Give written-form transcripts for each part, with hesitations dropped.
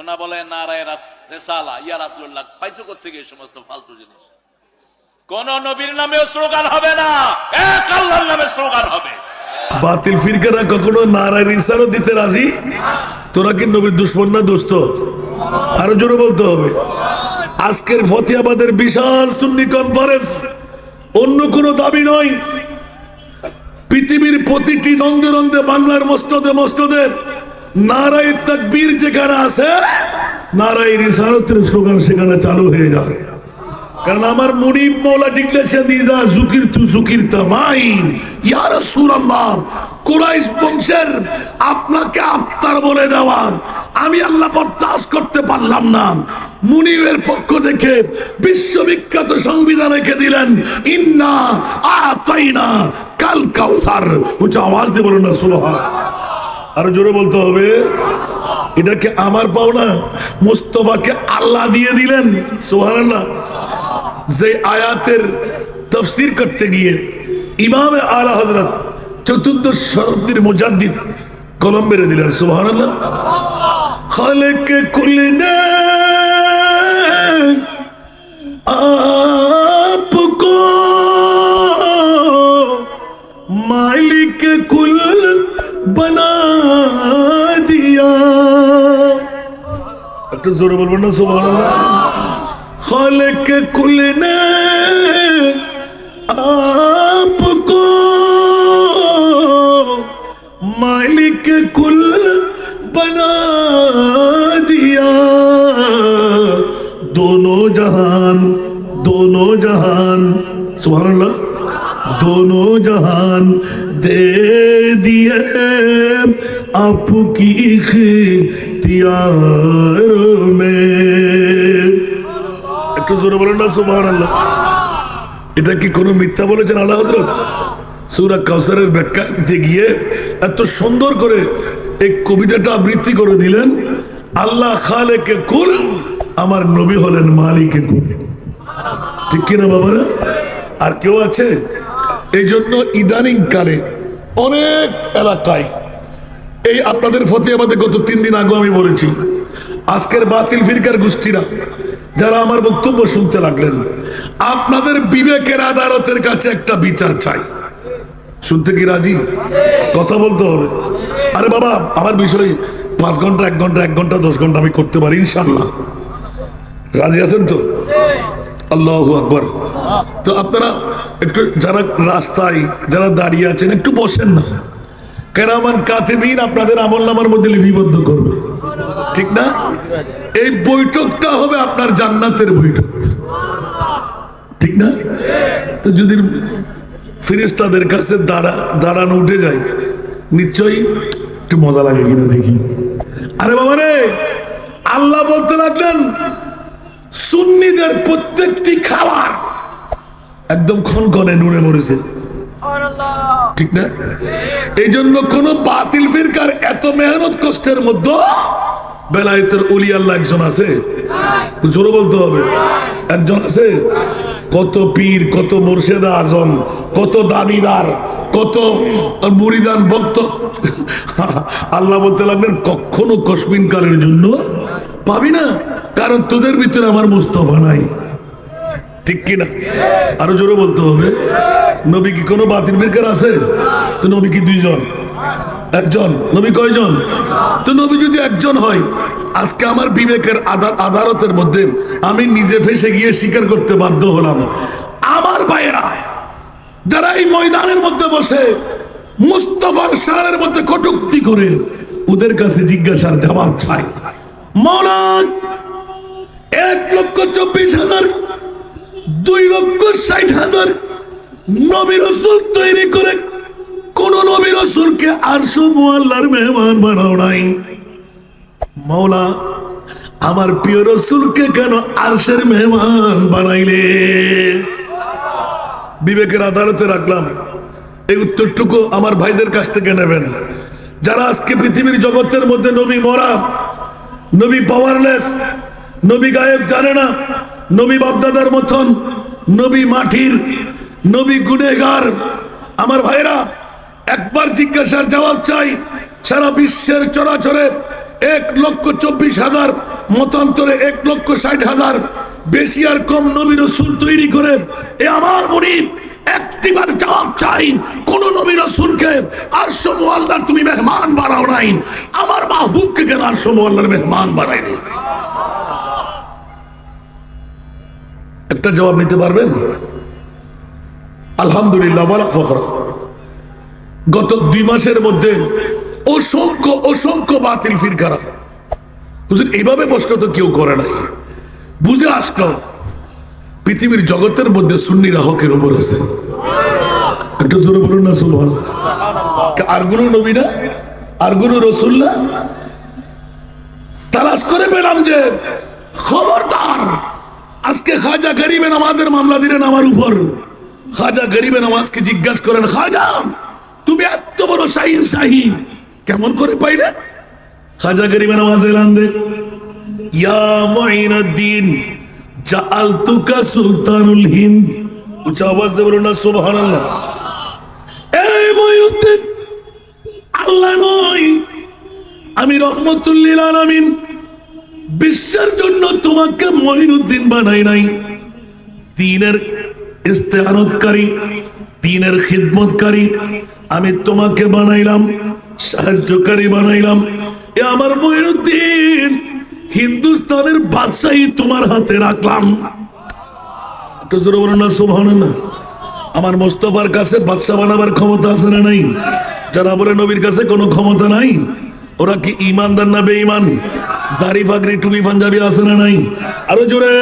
ওনা বলে নারায়ে রেসালা ইয়া রাসূলুল্লাহ, পাইছো কোত্থেকে এই সমস্ত ফালতু জিনিস? কোন নবীর নামে স্লোগান হবে না, এক আল্লাহর নামে স্লোগান হবে। বাতিল ফিরকারা কখনো নারায়ে রিসালাত দিতে রাজি? তোরা কি নবীর দুশমন না দোস্ত? আরো জোরে বলতে হবে। আজকের ফতেহাবাদের বিশাল সুন্নি কনফারেন্স অন্য কোনো দাবি নয়। পৃথিবীর প্রতিটি রন্ধে রন্ধে বাংলার মসনদে মসনদে নারায়ে তাকবীর যেখানে আছে, নারায়ে রিসালাতের স্লোগান সেখানে চালু হয়ে যায়। কারণ আমার মুনিব মৌলা ডিক্লেরেশন দিয়েছে, যুকিরতু যুকিরতা মাইন ইয়া রাসূলুল্লাহ, কুরাইশ বংশের আপনাকে আফতার বলে দেওয়ান আমি আল্লাহ বরদাস্ত করতে পারলাম না। মুনিবের পক্ষ থেকে বিশ্ববিখ্যাত সংবিধান রেখে দিলেন, ইন্না আতাইনা কাল কাউসার। উচ্চ আওয়াজ দিয়ে বলুন না সুবহান। আরো জোরে বলতে হবে। এটা কি আমার পাওনা? মুস্তাফাকে আল্লাহ দিয়ে দিলেন, সুবহানাল্লাহ। যে আয়াতের তাফসীর করতে গিয়ে ইমামে আলা হযরত চতুর্দশ শতাব্দীর মুজাদ্দিদ কলম মেরে দিলেন, সুবহানাল্লাহ। খালিক কুল নে আপকো মালিক কুল বনা দিয়া। একটু জোরে বলবেন না সুবহানাল্লাহ। खालिक कुल ने आपको मालिक कुल बना दिया। दोनों जहान सुभान अल्लाह, दोनों जहान दे दिए आपकी इख्तियार में। একটু জোরে বলেন না সুবহানাল্লাহ। এটা কি কোনো মিথ্যা বলেছেন আলা হযরত? সূরা কাউসারের ব্যাখ্যা দিতে গিয়ে এত সুন্দর করে এই কবিতাটা আবৃত্তি করে দিলেন। আল্লাহ খালেকে কুল, আমার নবী হলেন মালিকে কুল। ঠিক কিনা বাবারা? আর কেউ আছে? এই জন্য ইদানিং কালে অনেক এলাকায়, এই আপনাদের ফতেহাবাদে গত 3 দিন আগে আমি বলেছি, আজকের বাতিল ফিরকার গোষ্ঠীরা যারা আমার বক্তব্য শুনতে লাগলেন, আপনাদের বিবেকের আদালতের কাছে একটা বিচার চাই। শুনতে কি রাজি? কথা বলতে হবে। আরে বাবা, আমার বিষয় 5 ঘন্টা 1 ঘন্টা 1 ঘন্টা 10 ঘন্টা আমি করতে পারি ইনশাআল্লাহ। রাজি আছেন তো? আল্লাহু আকবার। তো আপনারা একটু যারা রাস্তায় যারা দাঁড়িয়ে আছেন একটু বসেন না, কেরামান কাতিবিন আপনাদের আমলনামার মধ্যে লিপিবদ্ধ করবে, ঠিক না? এই বৈঠকটা হবে আপনার জান্নাতের বৈঠক, ঠিক না? তো যদি ফেরেশতাদের কাছে দাঁড়ানো উঠে যায়, নিশ্চয়ই একটু মজা লাগে কিনা দেখি। আরে বাবা রে, আল্লাহ বলতে লাগলেন সুন্নিদের প্রত্যেকটি খাবার একদম খনখনে নুনে মরেছে, ঠিক না? এই জন্য কোন বাতিল ফিরকার এত মেহনত কষ্টের মধ্যে বেলায়েতের ওলি আল্লাহ একজন আছে? জোরে বলতে হবে, একজন আছে। কত পীর, কত মুর্শিদে আজম, কত দাবিদার, কত মুরিদান ভক্ত। আল্লাহ বলতে লাগলেন কখনো কসমিন কালের জন্য পাবি না, কারণ তোদের ভিতরে আমার মুস্তাফা নাই, ঠিক কিনা? আরো জোরে বলতে হবে। নবী কি কোনো বাতিল ফিরকার আছে? তো নবী কি 2 জন? একজন। নবী কয়জন? তো নবী যদি একজন হয়, আজকে আমার বিবেকের আদালতের মধ্যে আমি নিজে ফেসে গিয়ে স্বীকার করতে বাধ্য হলাম, আমার ভাইয়েরা যারা এই ময়দানের মধ্যে বসে মুস্তাফার শানের মধ্যে কটূক্তি করে, ওদের কাছে জিজ্ঞাসার জবাব চাই। মৌলা 1,24,000 2,60,000 নবী রাসূল তৈরি করে কোন নবী রাসূলকে আরশ মুআল্লার মেহমান বানাও নাই। মৌলা আমার প্রিয় রাসূলকে কেন আরশের মেহমান বানাইলে? বিবেকের আদালতে রাখলাম। এই উত্তরটুকু আমার ভাইদের কাছ থেকে নেবেন, যারা আজকে পৃথিবীর জগতের মধ্যে নবী মরা, নবী পাওয়ারলেস, নবী গায়েব জানে না, নবী বাপদাদার মতন, নবী মাটির, নবী গুনেগার। আমার ভাইরা একবার জিজ্ঞাসার জবাব চাই, সারা বিশ্বের চরাচরে 1,24,000 মতান্তরে 1,60,000 বেশি আর কম নবী রাসূল তৈরি করে এ আমার মুনিব একটিবার জবাব চাই, কোন নবী রাসূলকে আরশ মুআল্লার তুমি মেহমান বানাও নাই, আমার মাহবুবকে কেন আরশ মুআল্লার মেহমান বানাইনি? একটা জবাব নিতে পারবেন? আলহামদুলিল্লাহ ওয়ালা ফখর। গত 2 মাসের মধ্যে অসংখ্য বাতিল ফিরকারা হুজুর এইভাবে প্রশ্ন তো কেউ করে নাই, বুঝে আসলো পৃথিবীর জগতের মধ্যে সুন্নিরা হকের উপর আছে। একটু জোরে বলুন না সুবহানাল্লাহ। আর কোন নবী না, আর কোন রাসূল না। তালাশ করে পেলাম যে খবরদার, আজকে খাজা গরিবে নামাজের মামলা দিলেন আমার উপর। খাজা গরিবে নামাজকে জিজ্ঞাসা করেন, খাজা তুমি এত বড় শাহী কেমন করে পাইলে? খাজা গরিবে নামাজ এলান দে, ইয়া মুঈনুদ্দিন জাআলতুকা সুলতানুল হিন্দ। উচ্চ আওয়াজ দিয়ে বলুন না সুবহানাল্লাহ। এই মুঈনুদ্দিন, আল্লাহ নয় আমি রহমতুল লিল আলামিন, বিশ্বের জন্য তোমাকে মুঈনুদ্দিন বানাই নাই। দ্বীনের ইস্তেআনাতকারী, দ্বীনের খিদমতকারী আমি তোমাকে বানাইলাম, সাহায্যকারী বানাইলাম। এ আমার মুঈনুদ্দিন, হিন্দুস্তানের বাদশাহী তোমার হাতে রাখলাম। একটু জোরে বলুন না সুবহানাল্লাহ। আমার মোস্তফার কাছে বাদশা বানাবার ক্ষমতা আছে না নাই? যারা বলে নবীর কাছে কোনো ক্ষমতা নাই, ওরা কি ইমানদার না বেঈমান? দাড়ি ফাগরি টুপি পাঞ্জাবি আছে না নাই? আরো জোরে।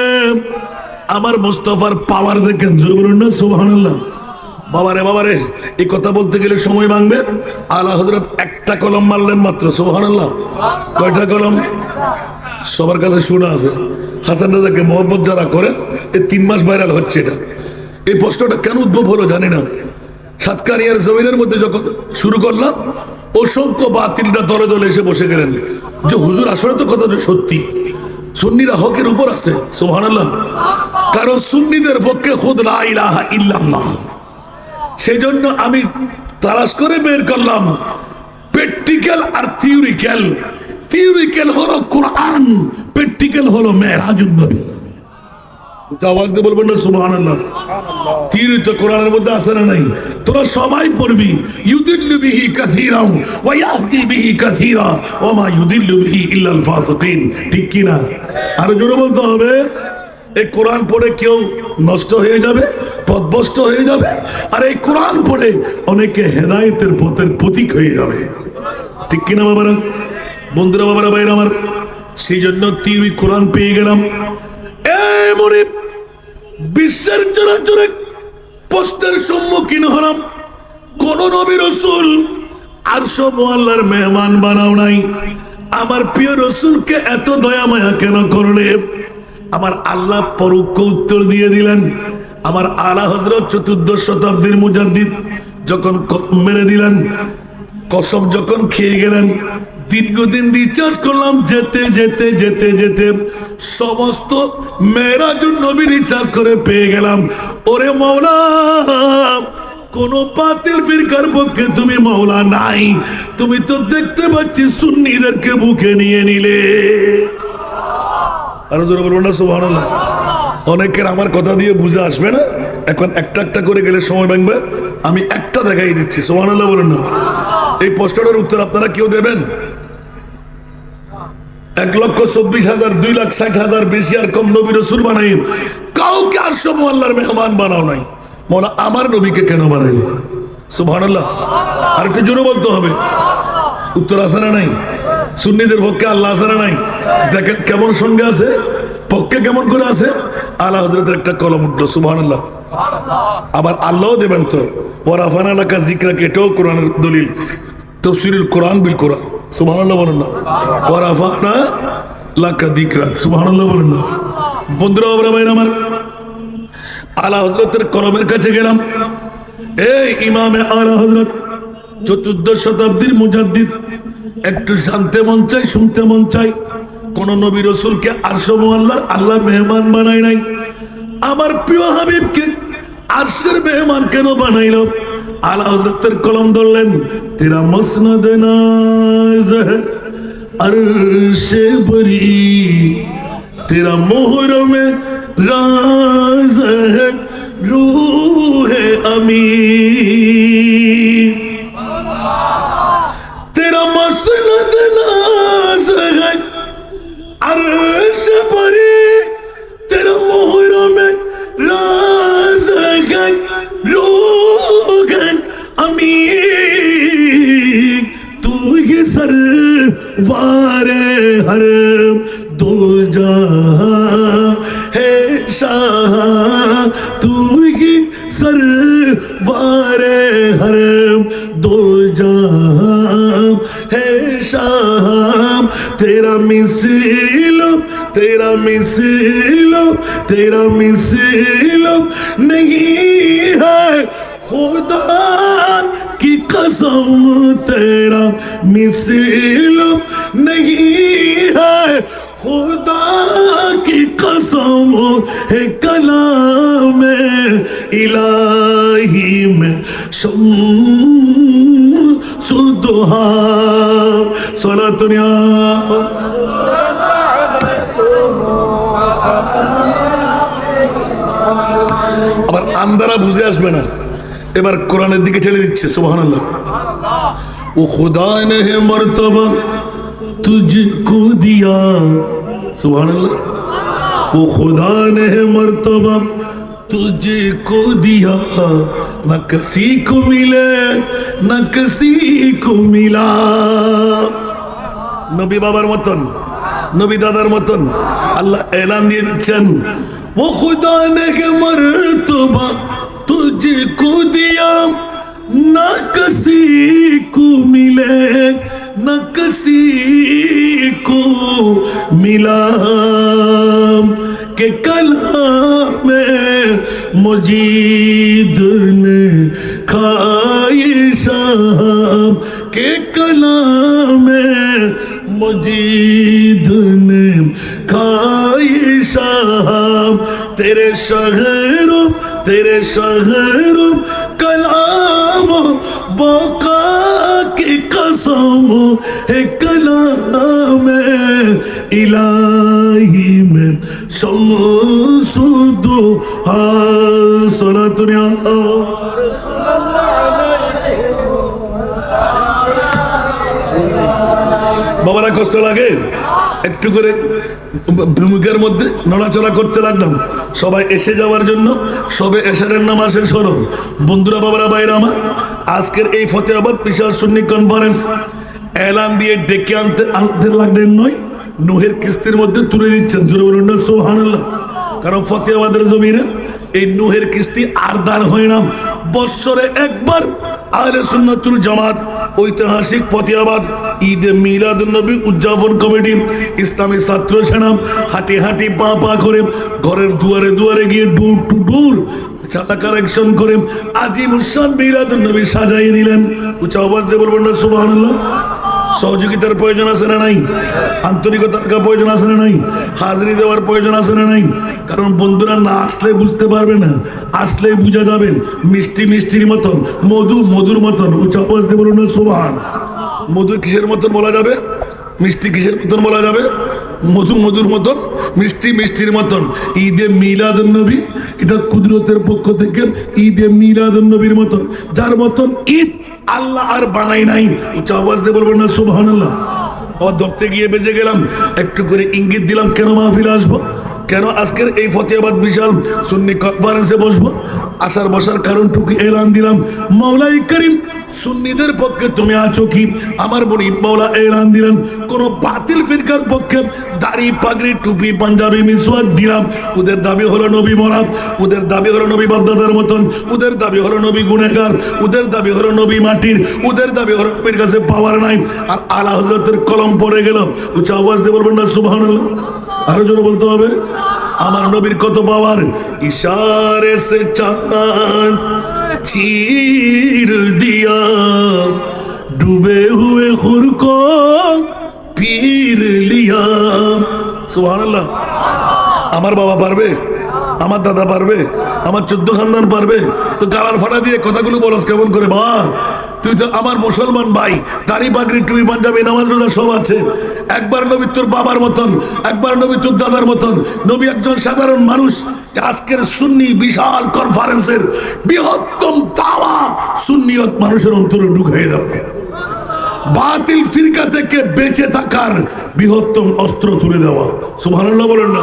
আমার মোস্তফার পাওয়ার দেখেন, জোরে বলুন না সুবহানাল্লাহ। বাবারে এই কথা বলতে গেলে সময় ভাঙবে। আলা হযরত একটা কলম মারলেন মাত্র, সুবহানাল্লাহ। কয়টা কলম? সবার কাছে শোনা আছে। হাসান রাজাকে মহব্বত যারা করেন, এই 3 মাস ভাইরাল হচ্ছে এটা। এই প্রশ্নটা কেন উদ্ভব হলো জানি না। সাতকানিয়ার জমিনের মধ্যে যখন শুরু করলাম, অসংখ্য বাতিলরা দলে দলে এসে বসে গেলেন যে হুজুর আসলে তো কথা সত্যি, সুন্নিরা হকের উপর আছে, সুবহানাল্লাহ। কারণ সুন্নিদের পক্ষে খুদ লা ইলাহা ইল্লাল্লাহ। সেই জন্য আমি তালাশ করে বের করলাম প্র্যাকটিক্যাল আর থিওরিক্যাল। থিওরিক্যাল হলো কোরআন, প্র্যাকটিক্যাল হলো মেরাজুন নবী। আওয়াজ দিয়ে বলবেন না সুবহানাল্লাহ। থিওরি তো কোরআনের মধ্যে আছে না নাই? তোরা সবাই পড়বি, ইউদিল্লু বিহি কাসীরান ওয়া ইয়াহদি বিহি কাসীরা ওয়া মা ইউদিল্লু বিহি ইল্লাল ফাসিকিন। ঠিক কি না? আর জোরে বলতে হবে। এই কোরআন পড়ে কেউ নষ্ট হয়ে যাবে, পথভ্রষ্ট হয়ে যাবে, আর এই কোরআন পড়ে অনেকে হেদায়েতের পথের প্রতীক হয়ে যাবে। ঠিক কিনা বাবারা, বন্ধুরা, বাবারা, ভাইরা আমার? সেই জন্য থিওরি কোরআন পেয়ে গেলাম। এমনি বিশ্বের জোরে জোরে প্রশ্নের সম্মুখীন হলাম, কোন নবী রাসূল আরশ মুআল্লার মেহমান বানাও নাই। আমার প্রিয় রাসূলকে এত দয়া মায়া কেন করলে? আমার আল্লাহ পরোক্ষ উত্তর দিয়ে দিলেন। আমার আলা হযরত 14 শতাব্দীর মুজাদ্দিদ যখন কলম মেরে দিলেন, কসম যখন খেয়ে গেলেন, দীর্ঘদিন রিচার্জ করলাম, যেতে যেতে যেতে যেতে সমস্ত মেরাজুন নবী রিচার্জ করে পেয়ে গেলাম। ওরে মাওলা, কোন বাতিল ফিরকার পক্ষে তুমি মাওলা নাই। তুমি তো দেখতে পাচ্ছি সুন্নিদেরকে বুকে নিয়ে নিলে। আরো জোরে বলবো না সুবহানাল্লাহ। অনেকের আমার কথা দিয়ে বুঝে আসবে না, এখন একটা একটা করে গেলে সময় ভাঙবে। আমি একটা দেখাই দিচ্ছি, সুবহানাল্লাহ বলুন না। এই প্রশ্নটার উত্তর আপনারা কেউ দেবেন? 1,24,000, 2,60,000 বেশি আর কম নবী রাসূল বানাই, কাউকে আরশ মুআল্লার মেহমান বানাও নাই। মোলা আমার নবীকে কেন বানাইলে? সুবহানাল্লাহ। আর একটু জোরে বলতে হবে। উত্তর আছে না নাই? সুন্নিদের পক্ষে আল্লাহ আছে না নাই? দেখেন কেমন সঙ্গে আছে, পক্ষে কেমন করে আছে। আলা হযরতের একটা কলম উঠলো, সুবহানাল্লাহ। আবার আল্লাহও দেবেন তো, ওয়া রাফা'না লাকা যিকরাক, এটাও কোরআনের দলিল। তাফসীরুল কোরআন বিল কোরআন, সুবহানাল্লাহ বলেন না। ওয়া রাফা'না লাকা যিকরাক, সুবহানাল্লাহ বলেন না। বন্ধুরা, বাবারা, ভাইরা আমার, আলা হযরতের কলমের কাছে গেলাম। এই ইমামে আলা হযরত 14 শতাব্দীর মুজাদ্দিদ, একটু জানতে মন চাই, শুনতে মন চাই, কোন নবী রাসূলকে আরশ মুআল্লার আল্লাহ মেহমান বানায় নাই। আমার প্রিয় হাবিবকে আরশের মেহমান কেন বানাইল? আলা হযরতের কলম ধরলেন, তেরা মসনদ নাজ अर्श बरी तेरा मोहरम राज है रूह अमीर तेरा मसनद नाज है अर्श बरी तेरा मोहरम राज है रूह अमीर तू ही सरवारे हर दो जहां है शाह तू ही सरवारे हर दो जहां है शाह तेरा मिसिलो तेरा मिसिलो तेरा मिसिलो नहीं है खुदा की कसम तेरा मिसिल नहीं है खुदा की कसम है कलाम इलाही में शम्सुद्दुहा सलातुनिया আবার আন্দারা বুঝে আসবে না এবার কোরআনের দিকে ঠেলে দিচ্ছে সুবহানাল্লাহ ও खुदा ने है मर्तबा तुझको दिया सुबहानल्लाह वो खुदा ने है मर्तबा तुझको दिया न किसी को मिले न किसी को मिला নবী বাবার মতন নবী দাদার মতন আল্লাহ এলান দিয়ে দিচ্ছেন वो खुदा ने है मर्तबा तुझको दिया न किसी को मिले न किसी को मिला के कलाम मुजीद ने खाई शाम के कलाम मुजीद ने खाई शाम तेरे शहरों कलाम बका की कसम है कलाम इलाही में शम्सुद्दुहा सलातुनिया বাবারা কষ্ট লাগে একটু করে ভূমিকার মধ্যে নড়াচড়া করতে লাগলাম সবাই এসে যাওয়ার জন্য সবে এশারের নামাজ শেষ হলো বন্ধুরা বাবারা বাইরে আমার আজকের এই ফতেহাবাদ বিশাল সুন্নি কনফারেন্স এলান দিয়ে ডেকে আনতে লাগলেন নয় নুহের কিস্তির মধ্যে তুলে দিচ্ছেন জোরে বলুন না সুবহানাল্লাহ কারণ ফতেহাবাদের জমিনে এই নুহের কিস্তি আর দাঁড় হয় না বৎসরে একবার আহলে সুন্নাতুল জামাত ঐতিহাসিক ফতেহাবাদ ঈদে মিলাদুন্নবী উদযাপন কমিটি ইসলামী ছাত্র সেনা হাঁটি হাঁটি পা পা করে ঘরের দুয়ারে দুয়ারে গিয়ে ডোর টু ডোর চাঁদা কালেকশন করে আজিমুসান মিলাদুন্নবী সাজাই দিলেন উচ্চ আওয়াজ দিয়ে বলবেন না সুবহানাল্লাহ সহযোগিতার প্রয়োজন আছে না নাই আন্তরিকতার প্রয়োজন আছে না নাই হাজিরি দেওয়ার প্রয়োজন আছে না নাই কারণ বন্ধুরা না আসলে বুঝতে পারবে না আসলেই বুঝা যাবে মিষ্টি মিষ্টির মতন মধু মধুর মতন উচ্চ আওয়াজ দিয়ে বলুন না সুবহান মধু কিসের মতন বলা যাবে মিষ্টি কিসের মতন বলা যাবে মধু মধুর মতন মিষ্টি মিষ্টির মতন ঈদে মিলাদুন্নবী এটা কুদরতের পক্ষ থেকে ঈদে মিলাদুন্নবীর মতন যার মতন ঈদ আল্লাহ আর বানাই নাই উচ্চ আওয়াজ দিয়ে বলবেন না সুবহানাল্লাহ আবার ধরতে গিয়ে বেজে গেলাম একটু করে ইঙ্গিত দিলাম কেন মাহফিলে আসবো কেন আজকের এই ফতেহাবাদ বিশাল সুন্নি কনফারেন্সে বসবো আসার বসার কারণটুকু এলান দিলাম মাওলাই করিম সুন্নিদের পক্ষে তুমি আছো কি আমার মুনিব মাওলা এলান দিলেন কোন বাতিল ফিরকার পক্ষে দাড়ি পাগড়ি টুপি পাঞ্জাবি মিসওয়াক দিলাম ওদের দাবি হলো নবী মরাদ ওদের দাবি হলো নবী বাপদাদার মতন ওদের দাবি হলো নবী গুনেহগার ওদের দাবি হলো নবী মাটির ওদের দাবি হলো নবীর কাছে পাওয়ার নাই আর আলা হযরতের কলম পড়ে গেল উচ্চ আওয়াজ দিয়ে বলবেন না সুবহানাল্লাহ আরো জোরে বলতে হবে আমার নবীর কত পাওয়ার ইশারে সে চাঁদ चीर दिया डूबे हुए खुर को पीर लिया सुभान अल्लाह আমার বাবা পারবে আমার দাদা পারবে? আমার 14 খানদান পারবে? তো গালার ফাটা দিয়ে কথাগুলো বলস কেমন করে? বা তুই তো আমার মুসলমান ভাই, দাড়ি পাগড়ি টুপি পাঞ্জাবি নামাজ রোজা সব আছে। একবার নবী তোর বাবার মতন, একবার নবী তোর দাদার মতন। নবী একজন সাধারণ মানুষ। আজকের সুন্নি বিশাল কনফারেন্সের বৃহত্তম দাওয়া সুন্নিয়ত মানুষের অন্তরে ঢুকিয়ে দেবে। বাতিল ফিরকা থেকে বেঁচে থাকার বৃহত্তম অস্ত্র তুলে দেওয়া। সুবহানাল্লাহ বলেন না?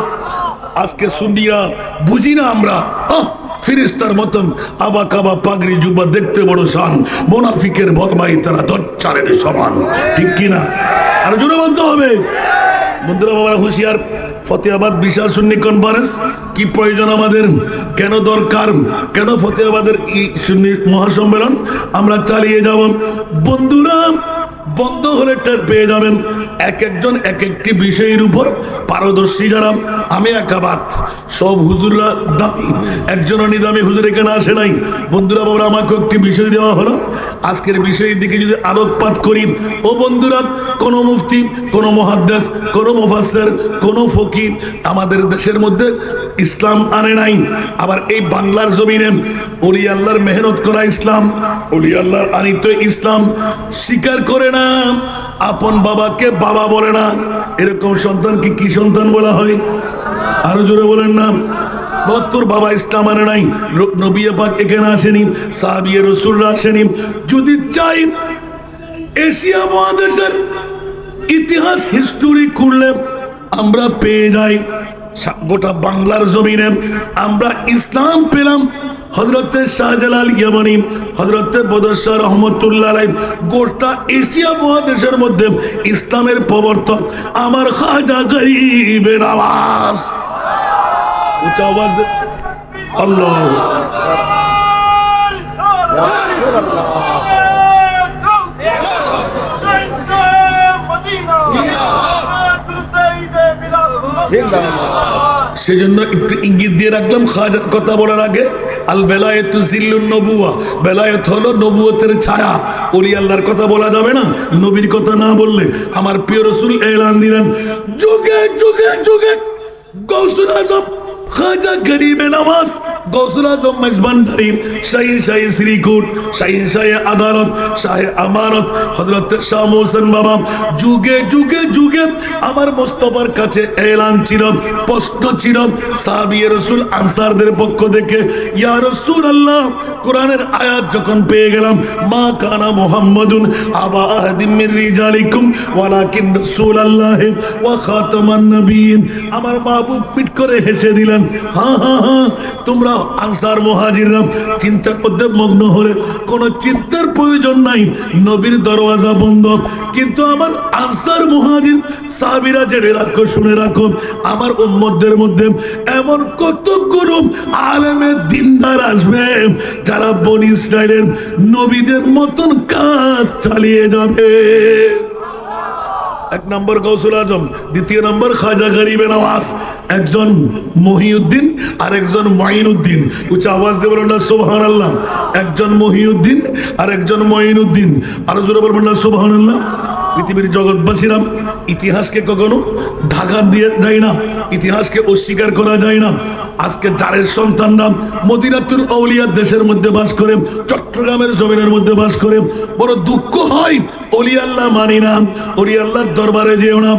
আজকে সুন্নিরা বুঝি না আমরা, ফিরিস্তার মতন আবা কাবা পাগড়ি জুব্বা, দেখতে বড় শান, মুনাফিকের বরবাই তারা দজ্জালের সমান। ঠিক কিনা? আর জোরে বলতে হবে। বন্ধুরা বাবারা হুঁশিয়ার, ফতেহাবাদ বিশাল সুন্নি কনফারেন্স কি প্রয়োজন আমাদের, কেন দরকার, কেন ফতেহাবাদের এই সুন্নি মহাসম্মেলন আমরা চালিয়ে যাব। বন্ধুরা বন্ধ হলে টের পেয়ে যাবেন এক একজন এক একটি বিষয়ের উপর পারদর্শী যারা। আমি একাবাদ, সব হুজুররা দামি, একজনও নিদামি হুজুর এখানে আসে নাই। বন্ধুরা বাবা আমাকে একটি বিষয় দেওয়া হলো, আজকের বিষয়ের দিকে যদি আলোকপাত করি। ও বন্ধুরা, কোন মুফতি, কোন মুহাদ্দিস, কোন মুফাসসির, কোন ফকিহ আমাদের দেশের মধ্যে ইসলাম আনে নাই। আবার এই বাংলার জমিনে ওলি আল্লাহর মেহনত করা ইসলাম, ওলি আল্লাহর আনিত ইসলাম স্বীকার করে না। আপন বাবাকে বাবা বলে না। এরকম সন্তানকে কি সন্তান বলা হয়? আরো জোরে বলেন না। তোর বাবা ইসলাম মানে নাই, নবী পাক এখানে আসেনি, সাহাবী রাসূলরা আসেনি। যদি চাই এশিয়া মহাদেশের ইতিহাস হিস্টোরি করলে আমরা পেয়ে যাই, গোটা বাংলার জমিনে আমরা ইসলাম পেলাম হযরতে শাহজালাল ইয়ামানি, হযরতে বদরশাহ রহমতুল্লাহ আলাইহি। গোটা এশিয়া মহাদেশের মধ্যে ইসলামের প্রবর্তক আমার খাজা গরিবে নওয়াজ। উচ্চ আওয়াজ দে আল্লাহ। সেজন্য একটু ইঙ্গিত দিয়ে রাখলাম খাজার কথা বলার আগে, আল বেলায়েতু জিল্লুন নবুয়া, বেলায়েত হলো নবুয়তের ছায়া। ওলি আল্লাহর কথা বলা যাবে না নবীর কথা না বললে। আমার প্রিয় রাসূল এলান দিলেন, যুগে যুগে যুগে গৌসুল আজম খাজা গরিবে নওয়াজ, গৌসুল আজম মেজবানদারি, শাহী শাহী শ্রীকুট, শাহী শাহী আদালত, শাহে আমানত হযরত শাহ মোহসেন বাবা যুগে যুগে যুগে আমার মুস্তাফার কাছে এলান ছিল, স্পষ্ট ছিল। সাহাবী রাসূল আনসারদের পক্ষ থেকে, ইয়া রাসূলুল্লাহ, কোরআনের আয়াত যখন পেয়ে গেলাম, মা কানা মুহাম্মাদুন আবা আহাদিম মির রিজালিকুম ওয়ালাকিন রাসূলুল্লাহ ওয়া খাতামান নবিয়্যিন। আমার মাহবুব পিট করে হেসে দিলেন। হ্যাঁ হ্যাঁ হ্যাঁ, তোমরা আনসার মুহাজিররা চিন্তার মধ্যে মগ্ন হলে কোনো চিন্তার প্রয়োজন নাই, নবীর দরওয়াজা বন্ধ। কিন্তু আমার আনসার মুহাজির সাহাবীরা জেনে রাখো, শুনে রাখো, আমার উম্মতদের মধ্যে এমন কতগুলো আলেমে দ্বীনদার আসবে যারা বনি ইসরাইলের নবীদের মতন কাজ চালিয়ে যাবে। এক নম্বর গৌসুল আজম, দ্বিতীয় নম্বর খাজা গরিবে নওয়াজ, একজন মহিউদ্দিন আর একজন মাইনুদ্দিন। উচ্চ আওয়াজ দিয়ে বলুন না সুবহানাল্লাহ। একজন মহিউদ্দিন আর একজন মাইনুদ্দিন। আরো জোরে বলবেন না সুবহানাল্লাহ। পৃথিবীর জগৎবাসীরা ইতিহাসকে কখনো ঢাকা দিয়ে যায় না, ইতিহাসকে অস্বীকার করা যায় না। আজকে জারের সন্তানরা মদিনাতুল আউলিয়ার দেশের মধ্যে বাস করে, চট্টগ্রামের জমিনের মধ্যে বাস করে। বড় দুঃখ হয়, ওলি আল্লাহ মানি না, ওলি আল্লাহর দরবারে যেও না।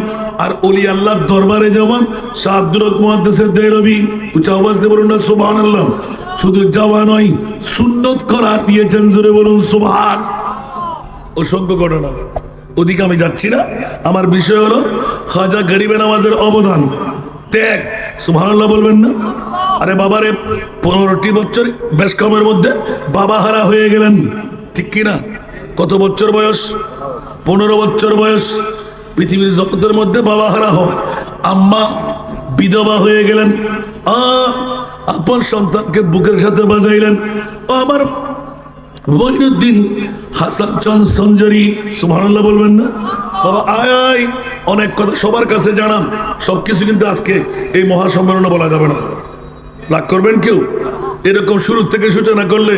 আর ওলি আল্লাহর দরবারে যাওয়া শাহ আব্দুল হক মুহাদ্দিসের দেহলভী, উচ্চ আওয়াজ দিয়ে বলুন না সুবহানাল্লাহ। শুধু যাওয়া নয়, সুন্নত করার দিয়েছেন, জোরে বলুন সুবহান। অসংখ্য ঘটনা, ওদিকে আমি যাচ্ছি না। আমার বিষয় হলো খাজা গরিবে নওয়াজের অবদান, ত্যাগ। সুবহানাল্লাহ বলবেন না? আরে বাবারে, 15টি বছর বেশ কমের মধ্যে বাবা হারা হয়ে গেলেন, ঠিক কিনা? কত বছর বয়স? 15 বছর বয়স। পৃথিবীর জগতের মধ্যে বাবা হারা হয়। আম্মা বিধবা হয়ে গেলেন। আপন সন্তানকে বুকের সাথে বাজাইলেন। ও আমার মঈনুদ্দিন হাসান চন্দ সঞ্জরি, সুবহানাল্লাহ বলবেন না? বাবা আয় আয়, অনেক কথা সবার কাছে জানাম, সবকিছু কিন্তু আজকে এই মহাসম্মেলনে বলা যাবে না। রাগ করবেন কেউ? এরকম শুরু থেকে সূচনা করলে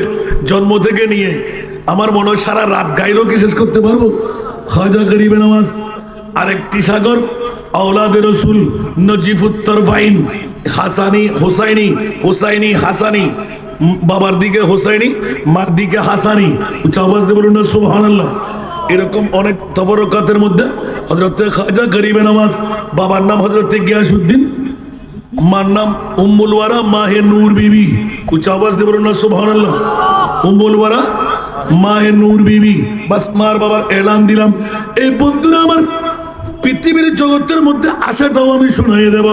জন্ম থেকে নিয়ে আমার মনে হয় সারা রাত গাইলেও কি শেষ করতে পারবো। খাজা গরিবে নওয়াজ, আরেকটি সাগর, আওলাদে রসুল, নজিফুত তরফাইন, হাসানি হোসাইনি, হোসাইনি হাসানি, বাবার দিকে হোসাইনি, মার দিকে হাসানি। উচ্চ আওয়াজ দিয়ে বলুন না সুবহানাল্লাহ। এরকম অনেক তবরকাতের মধ্যে হযরত খাজা গরিবে নওয়াজ, বাবার নাম হযরত গিয়াসউদ্দিন, মার নাম উম্মুল ওয়ারা মাহে নূর বিবি। উচ্চ আওয়াজ দিয়ে বলুন না সুবহানাল্লাহ। উম্মুল ওয়ারা মাহে নূর বিবি। বাস মার বাবার এলান দিলাম। এই বন্ধুরা আমার, পৃথিবীর জগতের মধ্যে আসাটাও আমি শুনাইয়ে দেব।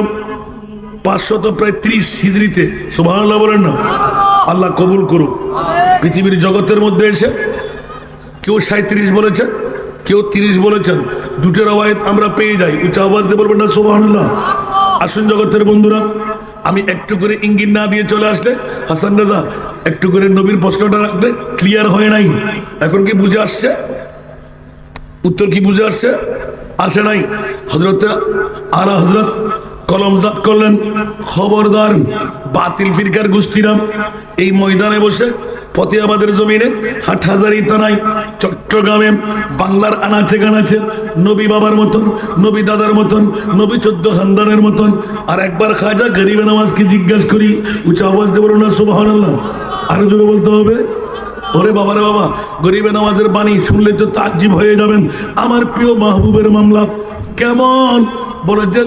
530 হিজরিতে, সুবহানাল্লাহ বলেন না। আল্লাহ কবুল করুক। পৃথিবীর জগতের মধ্যে এসে কেউ 37 বলেছেন, কেউ 30 বলেছেন, দুটো রওয়ায়াত আমরা পেয়ে যাই। উচ্চ আওয়াজ দিয়ে বলবেন না সুবহানাল্লাহ। আসুন জগতের বন্ধুরা, আমি একটু করে ইঙ্গিত না দিয়ে চলে আসলে, হাসান রাজা একটু করে নবীর প্রশ্নটা রাখলে ক্লিয়ার হয় নাই। এখন কি বুঝে আসছে? উত্তর কি বুঝে আসছে? আসে নাই? হযরত আলা হযরত কলমজাত করলেন, খবরদার বাতিল ফিরকার গোষ্ঠীরা এই ময়দানে বসে ফতেহাবাদের জমিনে, হাটহাজারী থানায়, চট্টগ্রামে, বাংলার আনাচে কানাচে নবী বাবার মতন, নবী দাদার মতন, নবী 14 খানদানের মতন। আর একবার খাজা গরিবে নওয়াজকে জিজ্ঞাসা করি, উচ্চ আওয়াজ দিয়ে বলুন না সুবহানাল্লাহ। আরো জোরে বলতে হবে। ওরে বাবা রে বাবা, গরিবে নওয়াজের বাণী শুনলে তো তাজ্জিব হয়ে যাবেন। আমার প্রিয় মাহবুবের মামলা কেমন বলে যে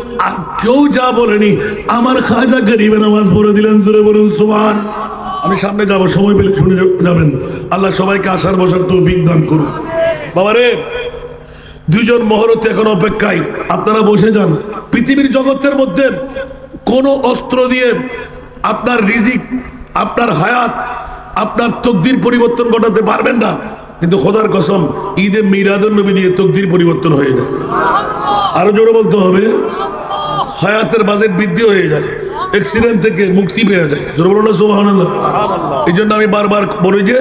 কেউ যা বলেনি, আমার খাজা গরিবে নওয়াজ বলে দিলেন। জোরে বলুন সুবহান। আমি সামনে যাব, সময় পেলে শুনে যাবেন। আল্লাহ সবাইকে আসার বসার তৌফিক দান করুন। বাবারে, দুইজন মহরতে এখন অপেক্ষায়, আপনারা বসে যান। পৃথিবীর জগতের মধ্যে কোন অস্ত্র দিয়ে আপনার রিজিক, আপনার হায়াত, আপনার তকদির পরিবর্তন ঘটাতে পারবেন না, কিন্তু খোদার কসম ঈদে মিলাদুন নবী দিয়ে তকদির পরিবর্তন হয়ে যায়। আরো জোরে বলতে হবে। হায়াতের বাজেট বৃদ্ধি হয়ে যায়, অ্যাক্সিডেন্ট থেকে মুক্তি পেয়ে যায়। জোরে বলুন না সুবহানাল্লাহ। এই জন্য আমি বারবার বলি যে